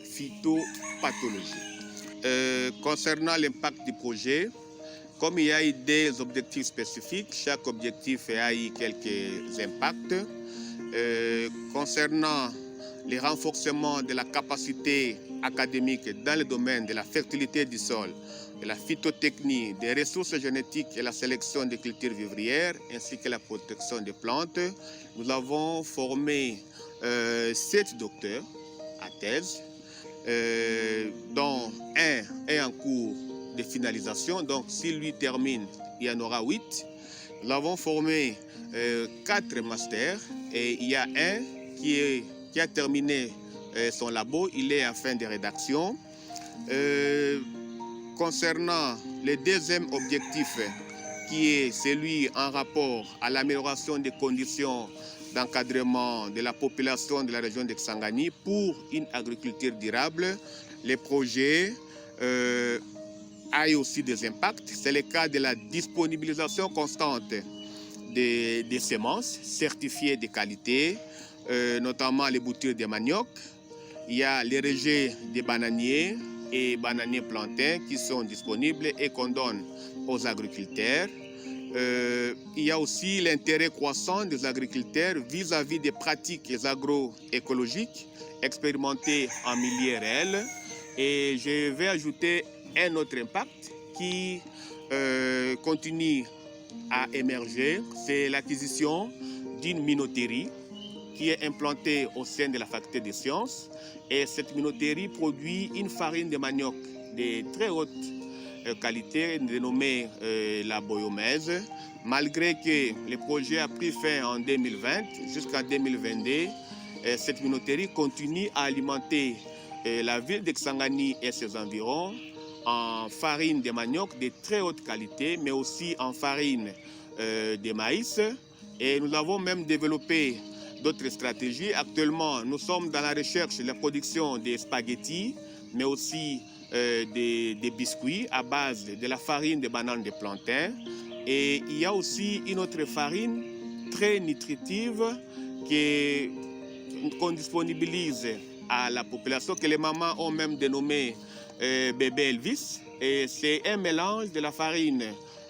phytopathologie. Concernant l'impact du projet, comme il y a eu des objectifs spécifiques, chaque objectif a eu quelques impacts. Concernant le renforcement de la capacité académique dans le domaine de la fertilité du sol, de la phytotechnie, des ressources génétiques et la sélection des cultures vivrières, ainsi que la protection des plantes, nous avons formé 7 docteurs à thèse, dont un est en cours de finalisation. Donc, s'il lui termine, il y en aura 8. Nous avons formé 4 masters et il y a un qui a terminé son labo, il est en fin de rédaction. Concernant le deuxième objectif, qui est celui en rapport à l'amélioration des conditions d'encadrement de la population de la région de Kisangani pour une agriculture durable, les projets a aussi des impacts. C'est le cas de la disponibilisation constante des semences certifiées de qualité, notamment les boutures de manioc. Il y a les rejets des bananiers et bananiers plantains qui sont disponibles et qu'on donne aux agriculteurs. Il y a aussi l'intérêt croissant des agriculteurs vis-à-vis des pratiques agroécologiques expérimentées en milieu réel. Et je vais ajouter un autre impact qui continue à émerger, c'est l'acquisition d'une minoterie qui est implantée au sein de la faculté des sciences. Et cette minoterie produit une farine de manioc de très haute qualité dénommée la boyomèse. Malgré que le projet a pris fin en 2020, jusqu'en 2022, cette minoterie continue à alimenter la ville de Kisangani et ses environs en farine de manioc de très haute qualité, mais aussi en farine de maïs. Et nous avons même développé d'autres stratégies. Actuellement, nous sommes dans la recherche de la production des spaghettis, mais aussi des biscuits à base de la farine de banane de plantain. Et il y a aussi une autre farine très nutritive qu'on disponibilise à la population, que les mamans ont même dénommé bébé Elvis. Et c'est un mélange de la farine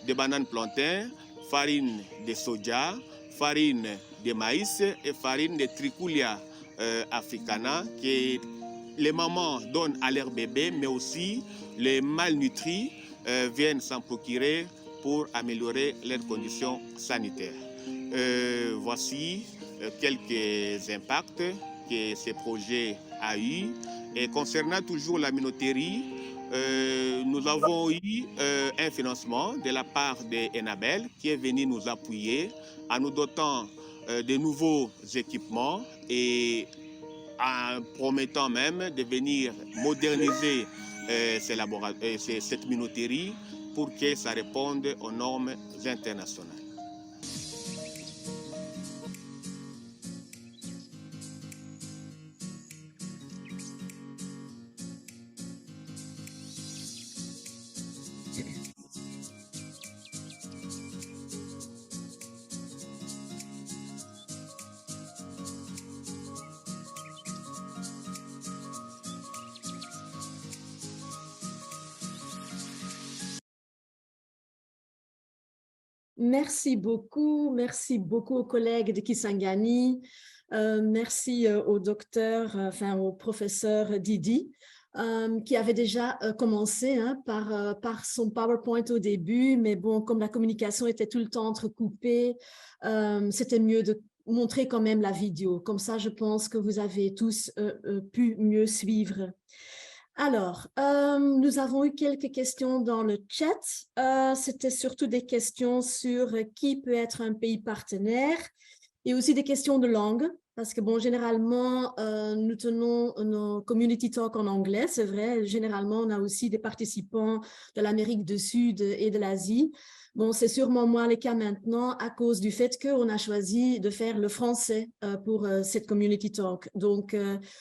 de banane plantain, farine de soja, farine de maïs et farine de trichulia africana que les mamans donnent à leurs bébés, mais aussi les malnutris viennent s'en procurer pour améliorer leurs conditions sanitaires. Voici quelques impacts que ce projet a eu. Et concernant toujours la minoterie, nous avons eu un financement de la part de Enabel qui est venu nous appuyer en nous dotant de nouveaux équipements et en promettant même de venir moderniser cette minoterie pour que ça réponde aux normes internationales. Merci beaucoup aux collègues de Kisangani, merci au docteur, au professeur Didi, qui avait déjà commencé par son PowerPoint au début, mais bon, comme la communication était tout le temps entrecoupée, c'était mieux de montrer quand même la vidéo. Comme ça, je pense que vous avez tous pu mieux suivre. Alors, nous avons eu quelques questions dans le chat. C'était surtout des questions sur qui peut être un pays partenaire et aussi des questions de langue. Parce que, bon, généralement, nous tenons nos community talk en anglais, c'est vrai. Généralement, on a aussi des participants de l'Amérique du Sud et de l'Asie. Bon, c'est sûrement moins le cas maintenant à cause du fait qu'on a choisi de faire le français pour cette community talk. Donc,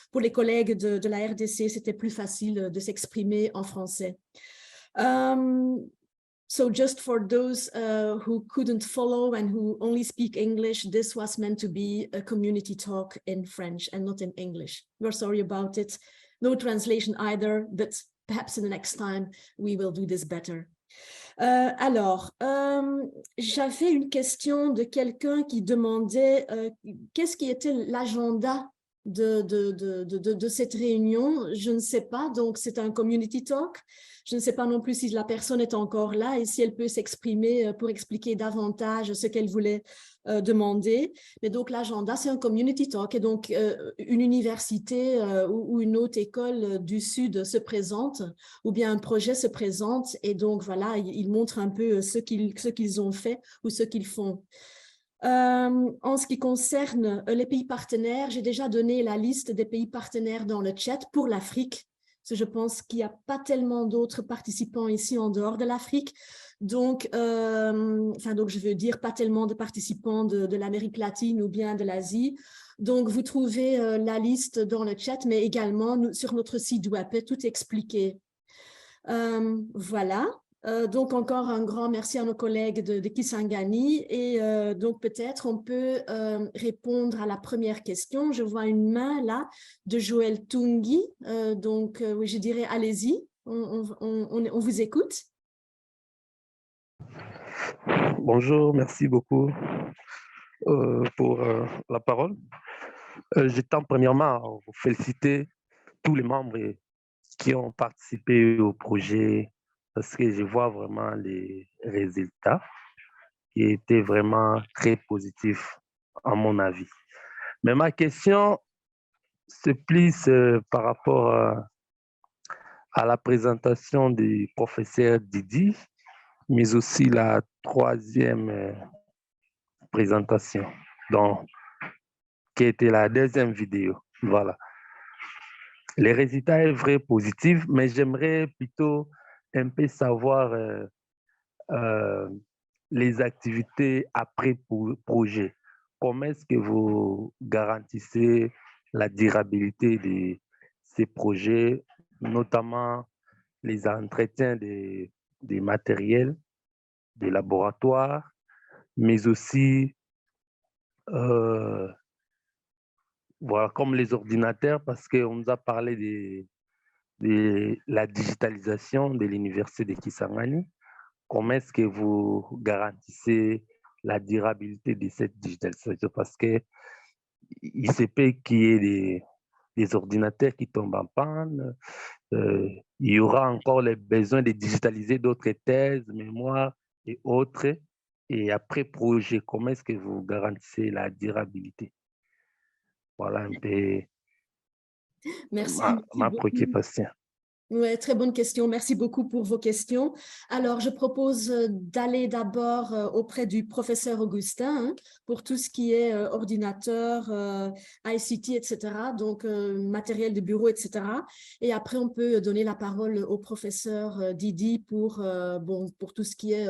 pour les collègues de la RDC, c'était plus facile de s'exprimer en français. So just for those who couldn't follow and who only speak English, this was meant to be a community talk in French and not in English. We're sorry about it. No translation either, but perhaps in the next time we will do this better. Alors, j'avais une question de quelqu'un qui demandait qu'est-ce qui était l'agenda de cette réunion. Je ne sais pas, donc c'est un community talk. Je ne sais pas non plus si la personne est encore là et si elle peut s'exprimer pour expliquer davantage ce qu'elle voulait demander. Mais donc l'agenda, c'est un community talk et donc une université ou une autre école du Sud se présente ou bien un projet se présente et donc voilà, ils montrent un peu ce qu'ils ont fait ou ce qu'ils font. En ce qui concerne les pays partenaires, j'ai déjà donné la liste des pays partenaires dans le chat pour l'Afrique. Je pense qu'il n'y a pas tellement d'autres participants ici en dehors de l'Afrique. Donc, donc, je veux dire pas tellement de participants de l'Amérique latine ou bien de l'Asie. Donc, vous trouvez la liste dans le chat, mais également sur notre site web, tout expliqué. Voilà. Donc, encore un grand merci à nos collègues de Kisangani. Et donc, peut-être on peut répondre à la première question. Je vois une main là de Joël Tungi. Donc, oui, je dirais, allez-y, on vous écoute. Bonjour, merci beaucoup pour la parole. Je tiens premièrement à vous féliciter tous les membres qui ont participé au projet parce que je vois vraiment les résultats qui étaient vraiment très positifs à mon avis. Mais ma question se plisse par rapport à la présentation du professeur Didi, mais aussi la troisième présentation, qui était la deuxième vidéo. Voilà. Les résultats sont vrais positifs, mais j'aimerais plutôt un peu savoir les activités après projet. Comment est-ce que vous garantissez la durabilité de ces projets, notamment les entretiens des matériels, des laboratoires, mais aussi voilà, comme les ordinateurs, parce qu'on nous a parlé de la digitalisation de l'université de Kisangani. Comment est-ce que vous garantissez la durabilité de cette digitalisation? Parce qu'il se peut qu'il y ait des ordinateurs qui tombent en panne. Il y aura encore le besoin de digitaliser d'autres thèses, mémoires et autres. Et après projet, comment est-ce que vous garantissez la durabilité? Voilà un peu Merci ma beaucoup. préoccupation. Ouais, très bonne question. Merci beaucoup pour vos questions. Alors, je propose d'aller d'abord auprès du professeur Augustin hein, pour tout ce qui est ordinateur, ICT, etc., donc matériel de bureau, etc. Et après, on peut donner la parole au professeur Didi pour tout ce qui est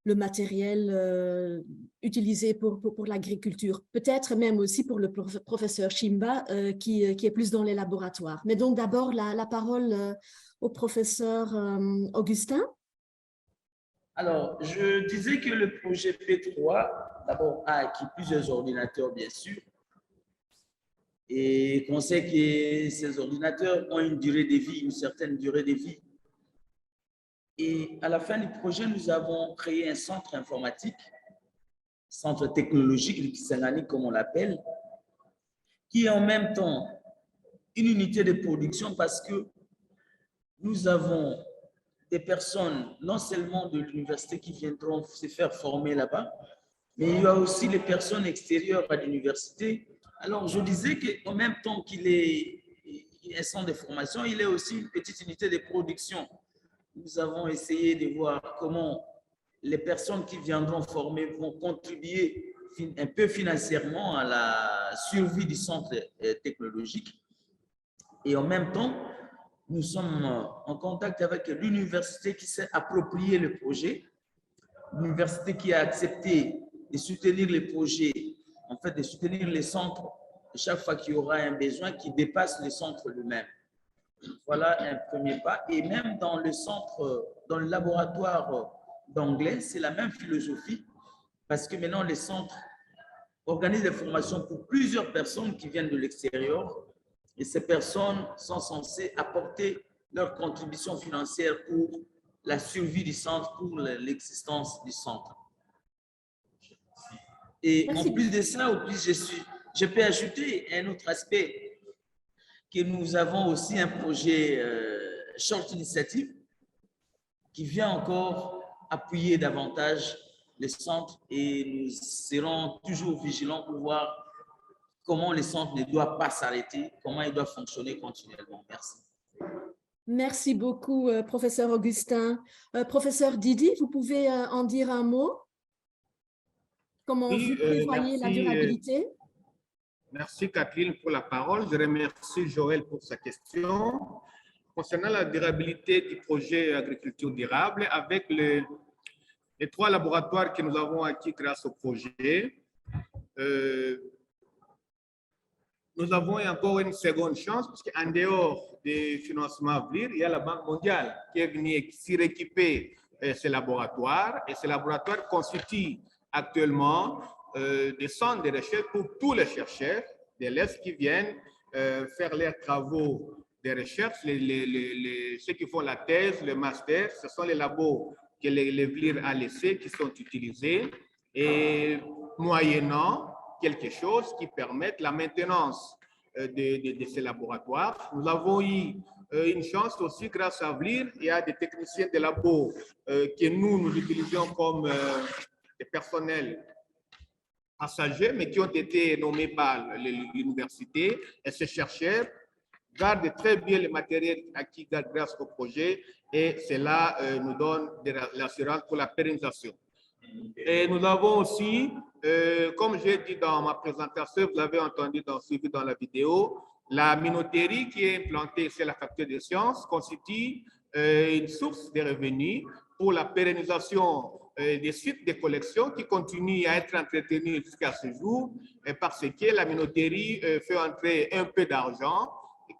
le matériel utilisé pour l'agriculture. Peut-être même aussi pour le professeur Chimba qui est plus dans les laboratoires. Mais donc d'abord, la parole au professeur Augustin. Alors, je disais que le projet P3, d'abord, a acquis plusieurs ordinateurs, bien sûr. Et qu'on sait que ces ordinateurs ont une durée de vie, une certaine durée de vie. Et à la fin du projet, nous avons créé un centre informatique, centre technologique de Kisangani, comme on l'appelle, qui est en même temps une unité de production parce que nous avons des personnes, non seulement de l'université qui viendront se faire former là-bas, mais il y a aussi les personnes extérieures à l'université. Alors, je disais qu'en même temps qu'il est un centre de formation, il est aussi une petite unité de production. Nous avons essayé de voir comment les personnes qui viendront former vont contribuer un peu financièrement à la survie du centre technologique. Et en même temps, nous sommes en contact avec l'université qui s'est approprié le projet, l'université qui a accepté de soutenir les projets, en fait de soutenir les centres chaque fois qu'il y aura un besoin qui dépasse le centre lui-même. Voilà un premier pas. Et même dans le centre, dans le laboratoire d'anglais, c'est la même philosophie parce que maintenant les centres organisent des formations pour plusieurs personnes qui viennent de l'extérieur et ces personnes sont censées apporter leur contribution financière pour la survie du centre, pour l'existence du centre. Et en plus de ça, je peux ajouter un autre aspect que nous avons aussi un projet Short Initiative qui vient encore appuyer davantage les centres et nous serons toujours vigilants pour voir comment les centres ne doivent pas s'arrêter, comment ils doivent fonctionner continuellement. Merci. Merci beaucoup, professeur Augustin. Professeur Didi, vous pouvez en dire un mot? Comment vous prévoyez la durabilité? Merci Kathleen pour la parole. Je remercie Joël pour sa question. Concernant la durabilité du projet agriculture durable, avec les 3 laboratoires que nous avons acquis grâce au projet, nous avons encore une seconde chance parce qu'en dehors des financements à venir, il y a la Banque mondiale qui est venue rééquiper ces laboratoires et ces laboratoires constituent actuellement des centres de recherche pour tous les chercheurs de l'Est qui viennent faire leurs travaux de recherche. Ceux qui font la thèse, le master, ce sont les labos que les VLIR a laissés qui sont utilisés et moyennant quelque chose qui permette la maintenance de ces laboratoires. Nous avons eu une chance aussi grâce à VLIR. Il y a des techniciens de labo que nous utilisons comme des personnels passagers, mais qui ont été nommés par l'université. Et ces chercheurs gardent très bien le matériel acquis grâce au projet et cela nous donne de l'assurance pour la pérennisation. Et nous avons aussi, comme j'ai dit dans ma présentation, vous l'avez entendu suivi dans la vidéo, la minoterie qui est implantée sur la faculté des sciences constitue une source de revenus pour la pérennisation des sites de collection qui continuent à être entretenus jusqu'à ce jour parce que la minoterie fait entrer un peu d'argent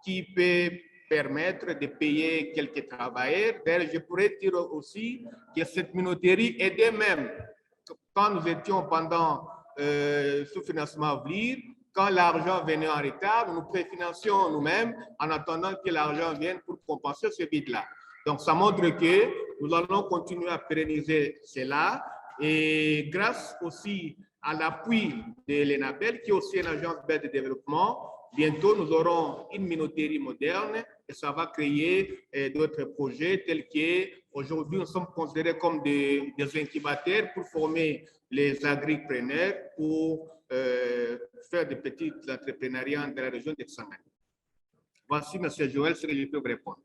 qui peut permettre de payer quelques travailleurs. D'ailleurs, je pourrais dire aussi que cette minoterie aidait même quand nous étions pendant sous financement VLIR, quand l'argent venait en retard, nous préfinancions nous-mêmes en attendant que l'argent vienne pour compenser ce vide-là. Donc, ça montre que nous allons continuer à pérenniser cela et grâce aussi à l'appui de l'ENABEL, qui est aussi une agence d'aide de développement, bientôt nous aurons une minoterie moderne et ça va créer d'autres projets tels qu'aujourd'hui nous sommes considérés comme des incubateurs pour former les agripreneurs pour faire des petits entrepreneuriats dans la région de Kisangani. Voici, M. Joël, ce que je peux vous répondre.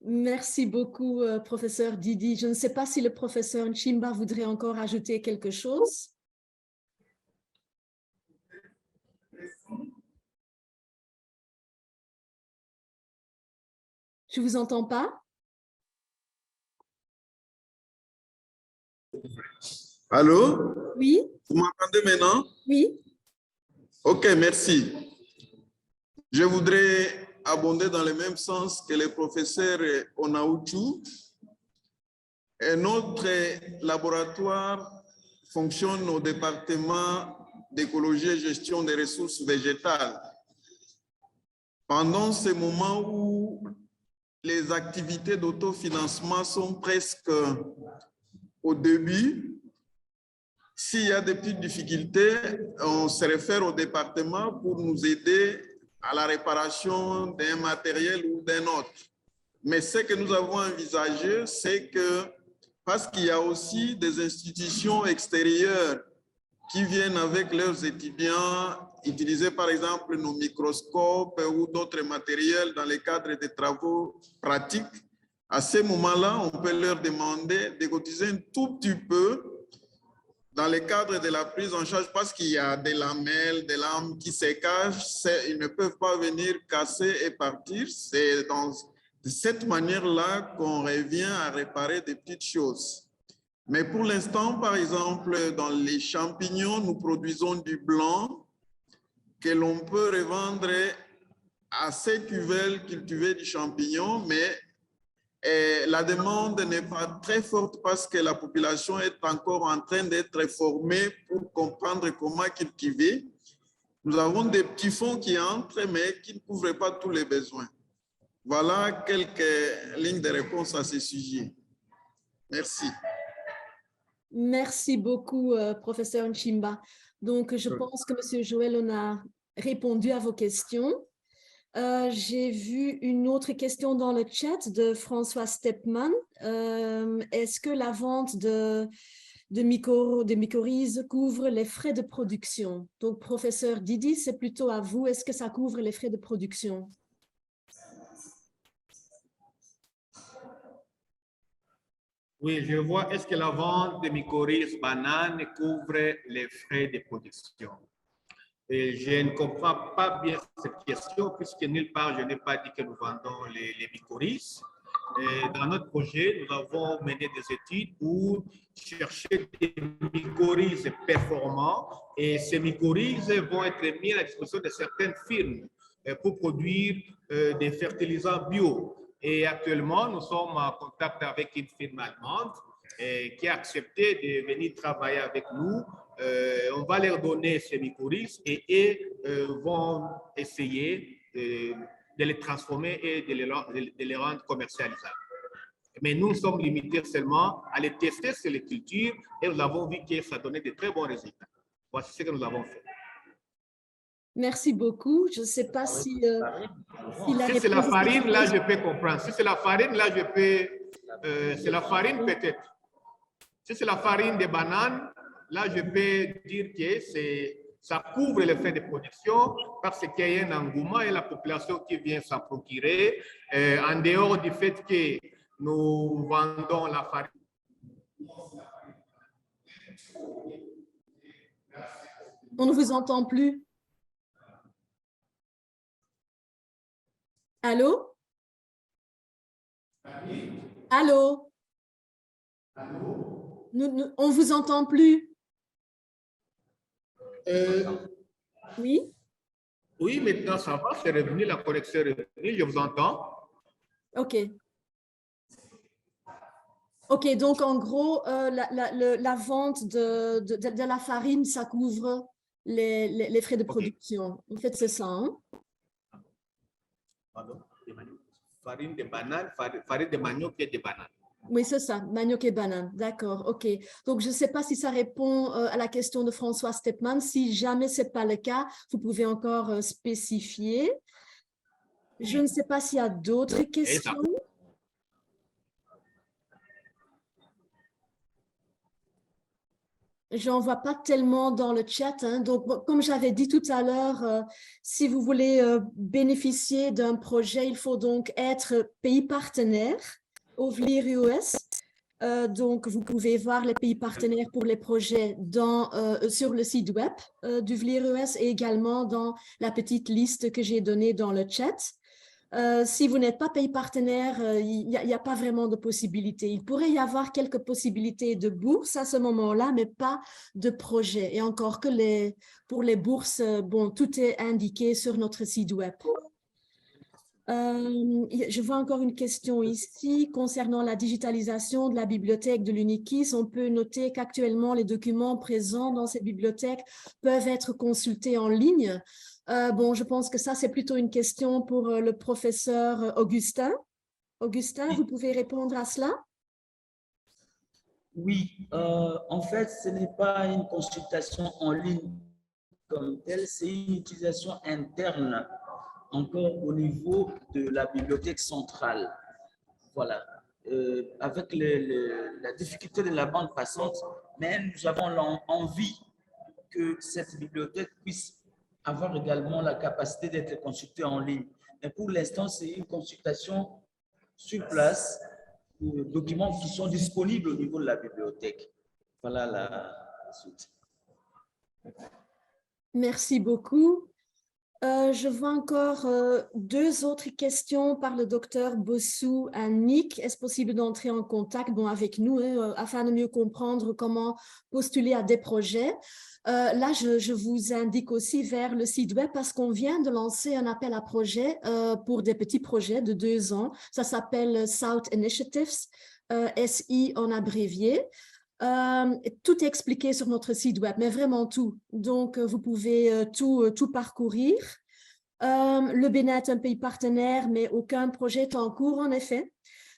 Merci beaucoup, professeur Didi. Je ne sais pas si le professeur Nchimba voudrait encore ajouter quelque chose. Je ne vous entends pas. Allô? Oui. Vous m'entendez maintenant? Oui. Ok, merci. Je voudrais abonder dans le même sens que le professeur Onaouchou. Et notre laboratoire fonctionne au département d'écologie et gestion des ressources végétales. Pendant ce moment où les activités d'autofinancement sont presque au début, s'il y a des petites difficultés, on se réfère au département pour nous aider à la réparation d'un matériel ou d'un autre. Mais ce que nous avons envisagé, c'est que, parce qu'il y a aussi des institutions extérieures qui viennent avec leurs étudiants utiliser par exemple nos microscopes ou d'autres matériels dans le cadre des travaux pratiques, à ce moment-là, on peut leur demander de cotiser un tout petit peu dans le cadre de la prise en charge parce qu'il y a des lamelles, des lames qui se cachent, ils ne peuvent pas venir casser et partir. C'est de cette manière-là qu'on revient à réparer des petites choses. Mais pour l'instant, par exemple, dans les champignons, nous produisons du blanc que l'on peut revendre à ceux qui veulent cultiver du champignon, mais la demande n'est pas très forte parce que la population est encore en train d'être formée pour comprendre comment cultiver. Nous avons des petits fonds qui entrent, mais qui ne couvrent pas tous les besoins. Voilà quelques lignes de réponse à ce sujet. Merci. Merci beaucoup, professeur Nchimba. Donc, je pense que M. Joël on a répondu à vos questions. J'ai vu une autre question dans le chat de François Stepman. Est-ce que la vente de mycorhizes couvre les frais de production? Donc, professeur Didi, c'est plutôt à vous. Est-ce que ça couvre les frais de production? Oui, je vois. Est-ce que la vente de mycorhizes bananes couvre les frais de production? Et je ne comprends pas bien cette question puisque nulle part je n'ai pas dit que nous vendons les mycorhizes. Dans notre projet, nous avons mené des études pour chercher des mycorhizes performants et ces mycorhizes vont être mis à la disposition de certaines firmes pour produire des fertilisants bio. Et actuellement, nous sommes en contact avec une firme allemande qui a accepté de venir travailler avec nous. On va leur donner ces mycorhizes et ils vont essayer de les transformer et de les rendre commercialisables. Mais nous sommes limités seulement à les tester sur les cultures et nous avons vu que ça donnait de très bons résultats. Voici ce que nous avons fait. Merci beaucoup. Je ne sais pas si si c'est la farine, là, je peux comprendre. Si c'est la farine, là, je peux... c'est la farine, peut-être. Si c'est la farine de banane, là, je peux dire que ça couvre les frais de production parce qu'il y a un engouement et la population qui vient s'en procurer. En dehors du fait que nous vendons la farine. On ne vous entend plus. Allô? Allô? On ne vous entend plus. Oui? Oui, maintenant ça va, c'est revenu, la connexion est revenue, je vous entends. OK. OK, donc en gros, la vente de la farine, ça couvre les frais de production. En fait, c'est ça, hein? Pardon? Farine de banane, farine de manioc et de banane. Oui, c'est ça, manioc et banane. D'accord, OK. Donc, je ne sais pas si ça répond à la question de François Stepman. Si jamais ce n'est pas le cas, vous pouvez encore spécifier. Je ne sais pas s'il y a d'autres questions. Je n'en vois pas tellement dans le chat. Hein. Donc, comme j'avais dit tout à l'heure, si vous voulez bénéficier d'un projet, il faut donc être pays partenaire au VLIR-US. Donc, vous pouvez voir les pays partenaires pour les projets sur le site web du VLIR-US et également dans la petite liste que j'ai donnée dans le chat. Si vous n'êtes pas pays partenaire, il n'y a pas vraiment de possibilités. Il pourrait y avoir quelques possibilités de bourse à ce moment-là, mais pas de projet. Et encore que pour les bourses, bon, tout est indiqué sur notre site web. Je vois encore une question ici concernant la digitalisation de la bibliothèque de l'UNIKIS. On peut noter qu'actuellement, les documents présents dans cette bibliothèque peuvent être consultés en ligne. Bon, je pense que ça, c'est plutôt une question pour le professeur Augustin. Augustin, vous pouvez répondre à cela? Oui, en fait, ce n'est pas une consultation en ligne comme telle, c'est une utilisation interne encore au niveau de la bibliothèque centrale. Voilà. Avec la difficulté de la bande passante, mais nous avons envie que cette bibliothèque puisse avoir également la capacité d'être consultée en ligne. Mais pour l'instant, c'est une consultation sur place de documents qui sont disponibles au niveau de la bibliothèque. Voilà la suite. Merci beaucoup. Je vois encore deux autres questions par le docteur Bossou à Nick. Est-ce possible d'entrer en contact avec nous afin de mieux comprendre comment postuler à des projets? Là, je vous indique aussi vers le site web parce qu'on vient de lancer un appel à projet pour des petits projets de 2 ans. Ça s'appelle South Initiatives, SI en abrévié. Tout est expliqué sur notre site web, mais vraiment tout. Donc, vous pouvez tout parcourir. Le Bénin est un pays partenaire, mais aucun projet est en cours, en effet.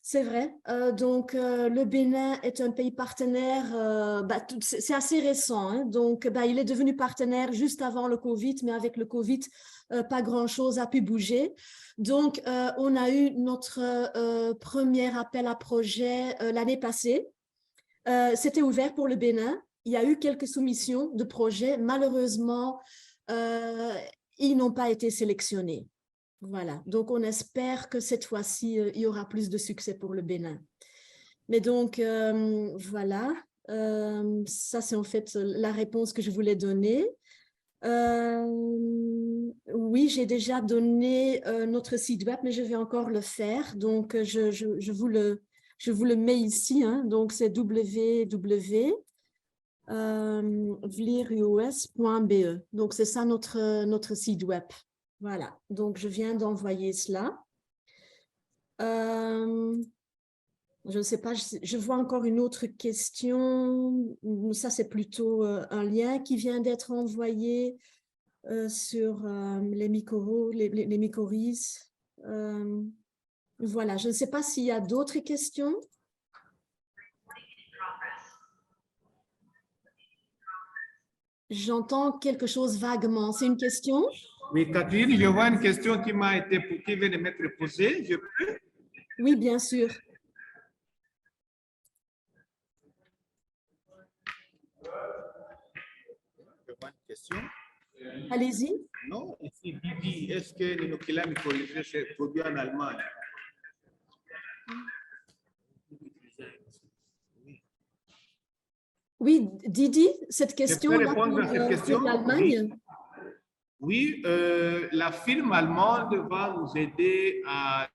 C'est vrai. Donc, le Bénin est un pays partenaire, c'est assez récent. Hein? Donc, il est devenu partenaire juste avant le Covid, mais avec le Covid, pas grand-chose a pu bouger. Donc, on a eu notre premier appel à projet l'année passée. C'était ouvert pour le Bénin. Il y a eu quelques soumissions de projets. Malheureusement, ils n'ont pas été sélectionnés. Voilà. Donc, on espère que cette fois-ci, il y aura plus de succès pour le Bénin. Mais donc, voilà. Ça, c'est en fait la réponse que je voulais donner. Oui, j'ai déjà donné notre site web, mais je vais encore le faire. Donc, je vous le mets ici, hein. Donc c'est www.vlirus.be. Donc c'est ça notre site web. Voilà, donc je viens d'envoyer cela. Je ne sais pas, je vois encore une autre question. Ça c'est plutôt un lien qui vient d'être envoyé sur les mycorhizes. Voilà, je ne sais pas s'il y a d'autres questions. J'entends quelque chose vaguement. C'est une question? Oui, Catherine, je vois une question qui vient de m'être posée. Je peux? Oui, bien sûr. Je vois une question. Allez-y. Non, ici, Didi, est-ce que l'inoculat mycorhizé se produit en Allemagne? Oui, Didi, cette question. Je peux répondre à cette question? L'Allemagne. Oui, la firme allemande va nous aider à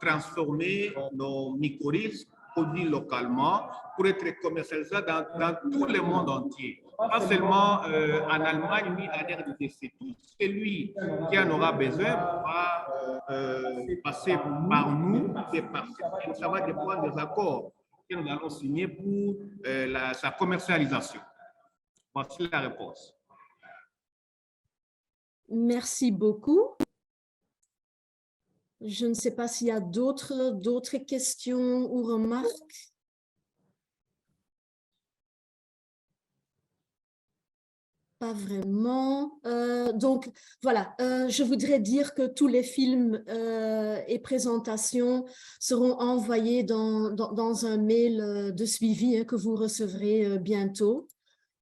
transformer nos mycorhizes produits localement pour être commercialisés dans tout le monde entier. Pas seulement en Allemagne ni en RDC. Tout celui qui en aura besoin va passer par nous. Ça va dépendre des accords que nous allons signer pour sa commercialisation. Voici la réponse. Merci beaucoup. Je ne sais pas s'il y a d'autres questions ou remarques. Pas vraiment. Donc, voilà, je voudrais dire que tous les films et présentations seront envoyés dans un mail de suivi que vous recevrez bientôt.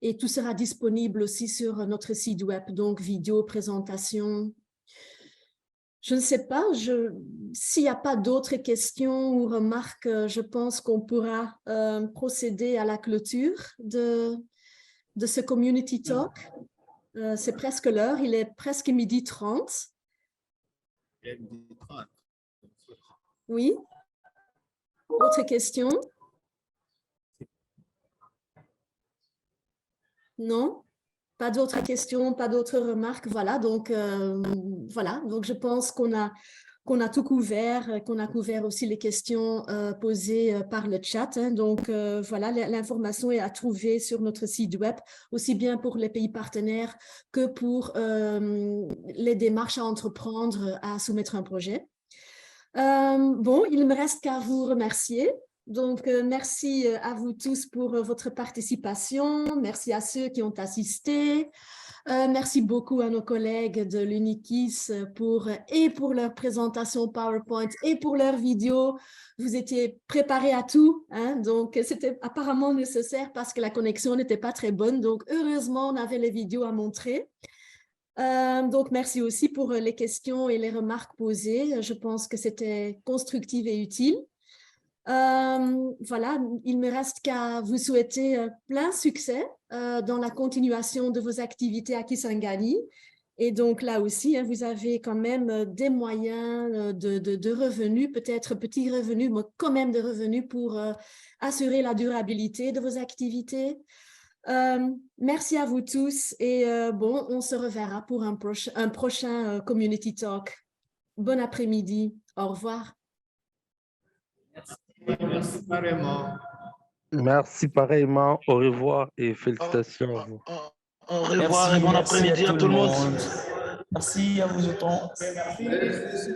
Et tout sera disponible aussi sur notre site web, donc vidéo, présentation. Je ne sais pas, s'il n'y a pas d'autres questions ou remarques, je pense qu'on pourra procéder à la clôture de ce Community Talk. C'est presque l'heure, il est presque 12h30. Oui? Autre question? Non? Pas d'autres questions, pas d'autres remarques. Voilà, donc je pense qu'on a tout couvert, qu'on a couvert aussi les questions posées par le chat. Donc voilà, l'information est à trouver sur notre site web, aussi bien pour les pays partenaires que pour les démarches à entreprendre à soumettre un projet. Bon, il ne me reste qu'à vous remercier. Donc, merci à vous tous pour votre participation. Merci à ceux qui ont assisté. Merci beaucoup à nos collègues de l'UNIKIS pour leur présentation PowerPoint et pour leur vidéo. Vous étiez préparés à tout, hein? Donc c'était apparemment nécessaire parce que la connexion n'était pas très bonne. Donc, heureusement, on avait les vidéos à montrer. Donc, merci aussi pour les questions et les remarques posées. Je pense que c'était constructif et utile. Voilà, il me reste qu'à vous souhaiter plein succès dans la continuation de vos activités à Kisangani. Et donc là aussi, hein, vous avez quand même des moyens de revenus, peut-être petits revenus, mais quand même de revenus pour assurer la durabilité de vos activités. Merci à vous tous et bon, on se reverra pour un prochain Community Talk. Bon après-midi, au revoir. Merci pareillement. Merci pareillement. Au revoir et félicitations à vous. Au revoir et bon après-midi à tout le monde. Merci à vous autant. Merci.